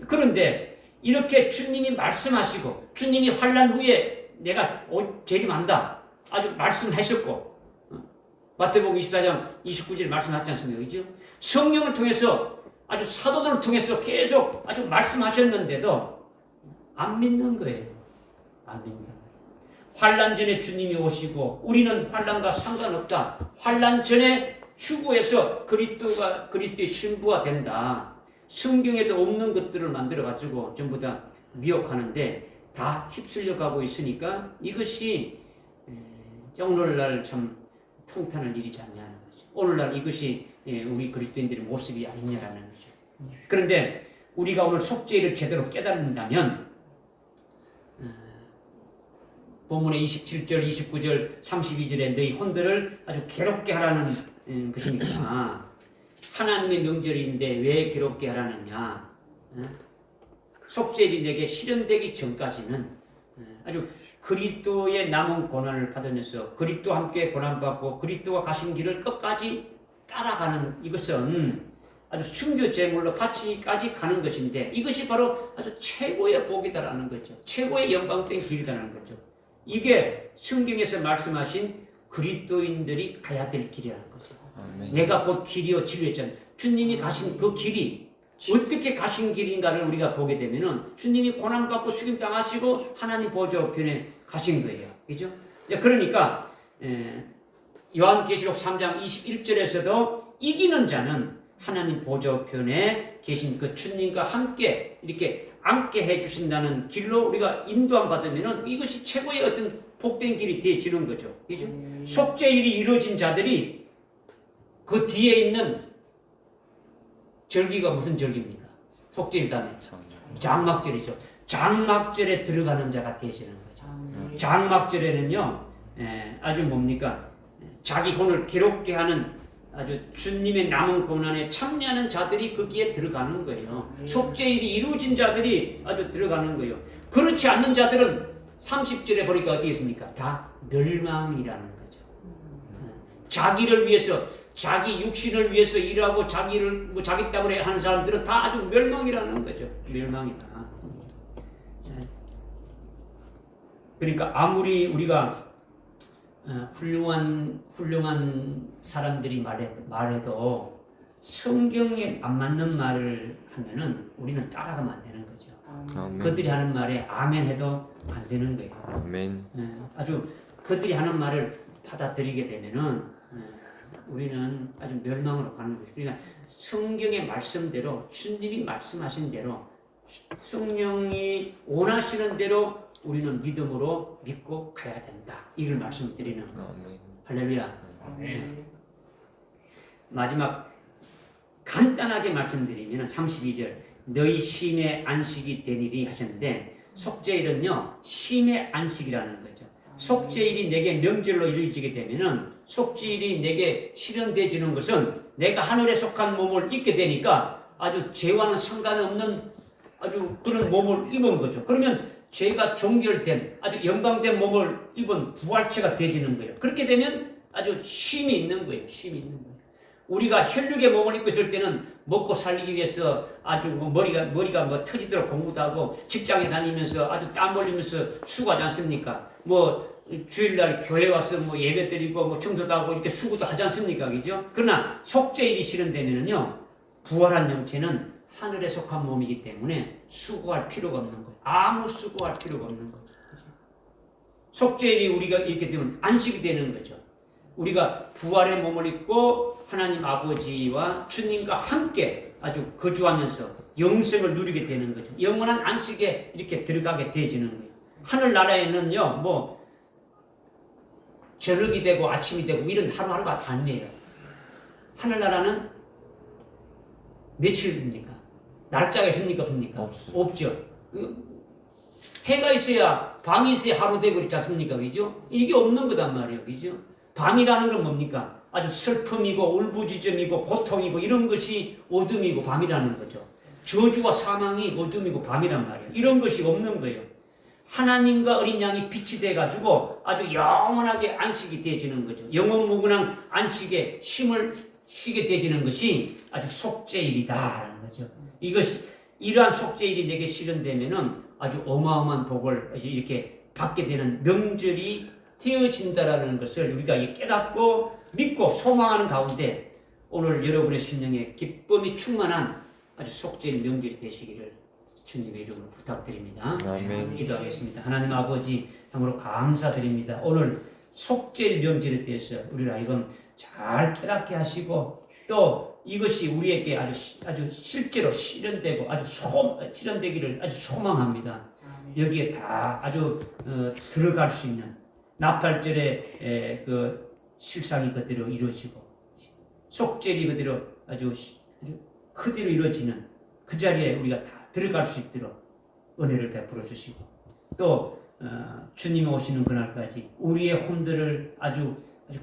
그런데 이렇게 주님이 말씀하시고 주님이 환난 후에 내가 재림한다. 아주 말씀하셨고 마태복음 24장 29절 말씀하지 않습니까? 그죠? 성령을 통해서 아주 사도들을 통해서 계속 아주 말씀하셨는데도 안 믿는 거예요. 안 믿는 거예요. 환난 전에 주님이 오시고 우리는 환난과 상관없다. 환난 전에 추구해서 그리스도의 신부가 된다. 성경에도 없는 것들을 만들어가지고 전부 다 미혹하는데 다 휩쓸려 가고 있으니까 이것이 오늘날 참 통탄할 일이지 않냐는 거죠. 오늘날 이것이 우리 그리스도인들의 모습이 아니냐라는 거죠. 그런데 우리가 오늘 속죄를 제대로 깨닫는다면 본문의 27절, 29절, 32절에 너희 혼들을 아주 괴롭게 하라는 것이니까 하나님의 명절인데 왜 괴롭게 하라느냐. 속죄일이 내게 실현되기 전까지는 아주 그리스도의 남은 고난을 받으면서 그리스도와 함께 고난받고 그리스도가 가신 길을 끝까지 따라가는 이것은 아주 순교 제물로 바치기까지 가는 것인데 이것이 바로 아주 최고의 복이다라는 거죠. 최고의 영광된 길이라는 거죠. 이게 성경에서 말씀하신 그리스도인들이 가야 될 길이라는 거죠. 아멘. 내가 곧 길이요 진리였잖아요. 주님이 가신 그 길이 어떻게 가신 길인가를 우리가 보게 되면은 주님이 고난받고 죽임당하시고 하나님 보좌 우편에 가신 거예요. 그죠? 그러니까 요한계시록 3장 21절에서도 이기는 자는 하나님 보좌 우편에 계신 그 주님과 함께 이렇게 앉게 해주신다는 길로 우리가 인도함 받으면은 이것이 최고의 어떤 복된 길이 되어지는 거죠. 그죠? 속죄일이 이루어진 자들이 그 뒤에 있는 절기가 무슨 절기입니까? 속죄일 다음에 장막절이죠. 장막절에 들어가는 자가 되시는 거죠. 장막절에는요, 아주 뭡니까? 자기 혼을 괴롭게 하는 아주 주님의 남은 고난에 참여하는 자들이 거기에 들어가는 거예요. 속죄일이 이루어진 자들이 아주 들어가는 거예요. 그렇지 않는 자들은 30절에 보니까 어떻게 있습니까? 다 멸망이라는 거죠. 자기를 위해서, 자기 육신을 위해서 일하고 자기를 자기 때문에 하는 사람들은 다 아주 멸망이라는 거죠. 멸망이다. 그러니까 아무리 우리가 훌륭한 사람들이 말해도 성경에 안 맞는 말을 하면은 우리는 따라가면 안 되는 거죠. 아멘. 그들이 하는 말에 아멘 해도 안 되는 거예요. 아멘. 아주 그들이 하는 말을 받아들이게 되면은 우리는 아주 멸망으로 가는 거죠. 그러니까 성경의 말씀대로 주님이 말씀하신 대로 성령이 원하시는 대로 우리는 믿음으로 믿고 가야 된다. 이걸 말씀드리는 거. 아멘. 할렐루야. 마지막 간단하게 말씀드리면 32절 너희 쉼의 안식이 되니리 하셨는데 속죄일은요 쉼의 안식이라는 거죠. 속죄일이 내게 명절로 이루어지게 되면은 속죄일이 내게 실현되어지는 것은 내가 하늘에 속한 몸을 입게 되니까 아주 죄와는 상관없는 아주 그런 몸을 입은 거죠. 그러면 죄가 종결된 아주 영광된 몸을 입은 부활체가 되어지는 거예요. 그렇게 되면 아주 쉼이 있는 거예요. 쉼이 있는 거예요. 우리가 혈육의 몸을 입고 있을 때는 먹고 살기 위해서 아주 머리가 뭐 터지도록 공부도 하고 직장에 다니면서 아주 땀 흘리면서 수고하지 않습니까? 뭐 주일날 교회 와서 뭐 예배 드리고 뭐 청소도 하고 이렇게 수고도 하지 않습니까? 그죠? 그러나 속죄일이 실현되면은요 부활한 영체는 하늘에 속한 몸이기 때문에 수고할 필요가 없는 거예요. 아무 수고할 필요가 없는 거예요. 속죄일이 우리가 이렇게 되면 안식이 되는 거죠. 우리가 부활의 몸을 입고 하나님 아버지와 주님과 함께 아주 거주하면서 영생을 누리게 되는 거죠. 영원한 안식에 이렇게 들어가게 되어지는 거예요. 하늘나라에는요, 뭐 저녁이 되고 아침이 되고 이런 하루하루가 아니에요. 하늘나라는 며칠입니까? 날짜가 있습니까? 없습니까? 없죠. 해가 있어야 밤이 있어야 하루 되고 그렇지 않습니까? 그죠? 이게 없는 거단 말이에요. 그죠? 밤이라는 건 뭡니까? 아주 슬픔이고 울부짖음이고 고통이고 이런 것이 어둠이고 밤이라는 거죠. 저주와 사망이 어둠이고 밤이란 말이에요. 이런 것이 없는 거예요. 하나님과 어린 양이 빛이 돼가지고 아주 영원하게 안식이 되어지는 거죠. 영원무궁한 안식에 쉼을 쉬게 되어지는 것이 아주 속죄일이다라는 거죠. 이러한 속죄일이 내게 실현되면은 아주 어마어마한 복을 이렇게 받게 되는 명절이 되어진다라는 것을 우리가 깨닫고 믿고 소망하는 가운데 오늘 여러분의 심령에 기쁨이 충만한 아주 속죄일 명절이 되시기를 주님의 이름으로 부탁드립니다. 아멘. 기도하겠습니다. 하나님 아버지 참으로 감사드립니다. 오늘 속죄일 명절에 대해서 우리를 하여금 잘 깨닫게 하시고 또 이것이 우리에게 아주 실제로 실현되고 실현되기를 아주 소망합니다. 여기에 다 아주 들어갈 수 있는 나팔절의 그 실상이 그대로 이루어지고 속죄일이 그대로 아주 그대로 이루어지는 그 자리에 우리가 다 들어갈 수 있도록 은혜를 베풀어 주시고 또 주님이 오시는 그날까지 우리의 혼들을 아주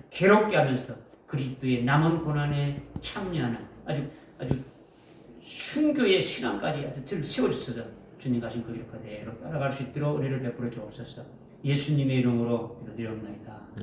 괴롭게 하면서 그리스도의 남은 고난에 참여하는 아주 순교의 신앙까지 아주 세워주셔서 주님 가신 그 길 그대로 따라갈 수 있도록 은혜를 베풀어 주옵소서. 예수님의 이름으로 기도드리옵나이다.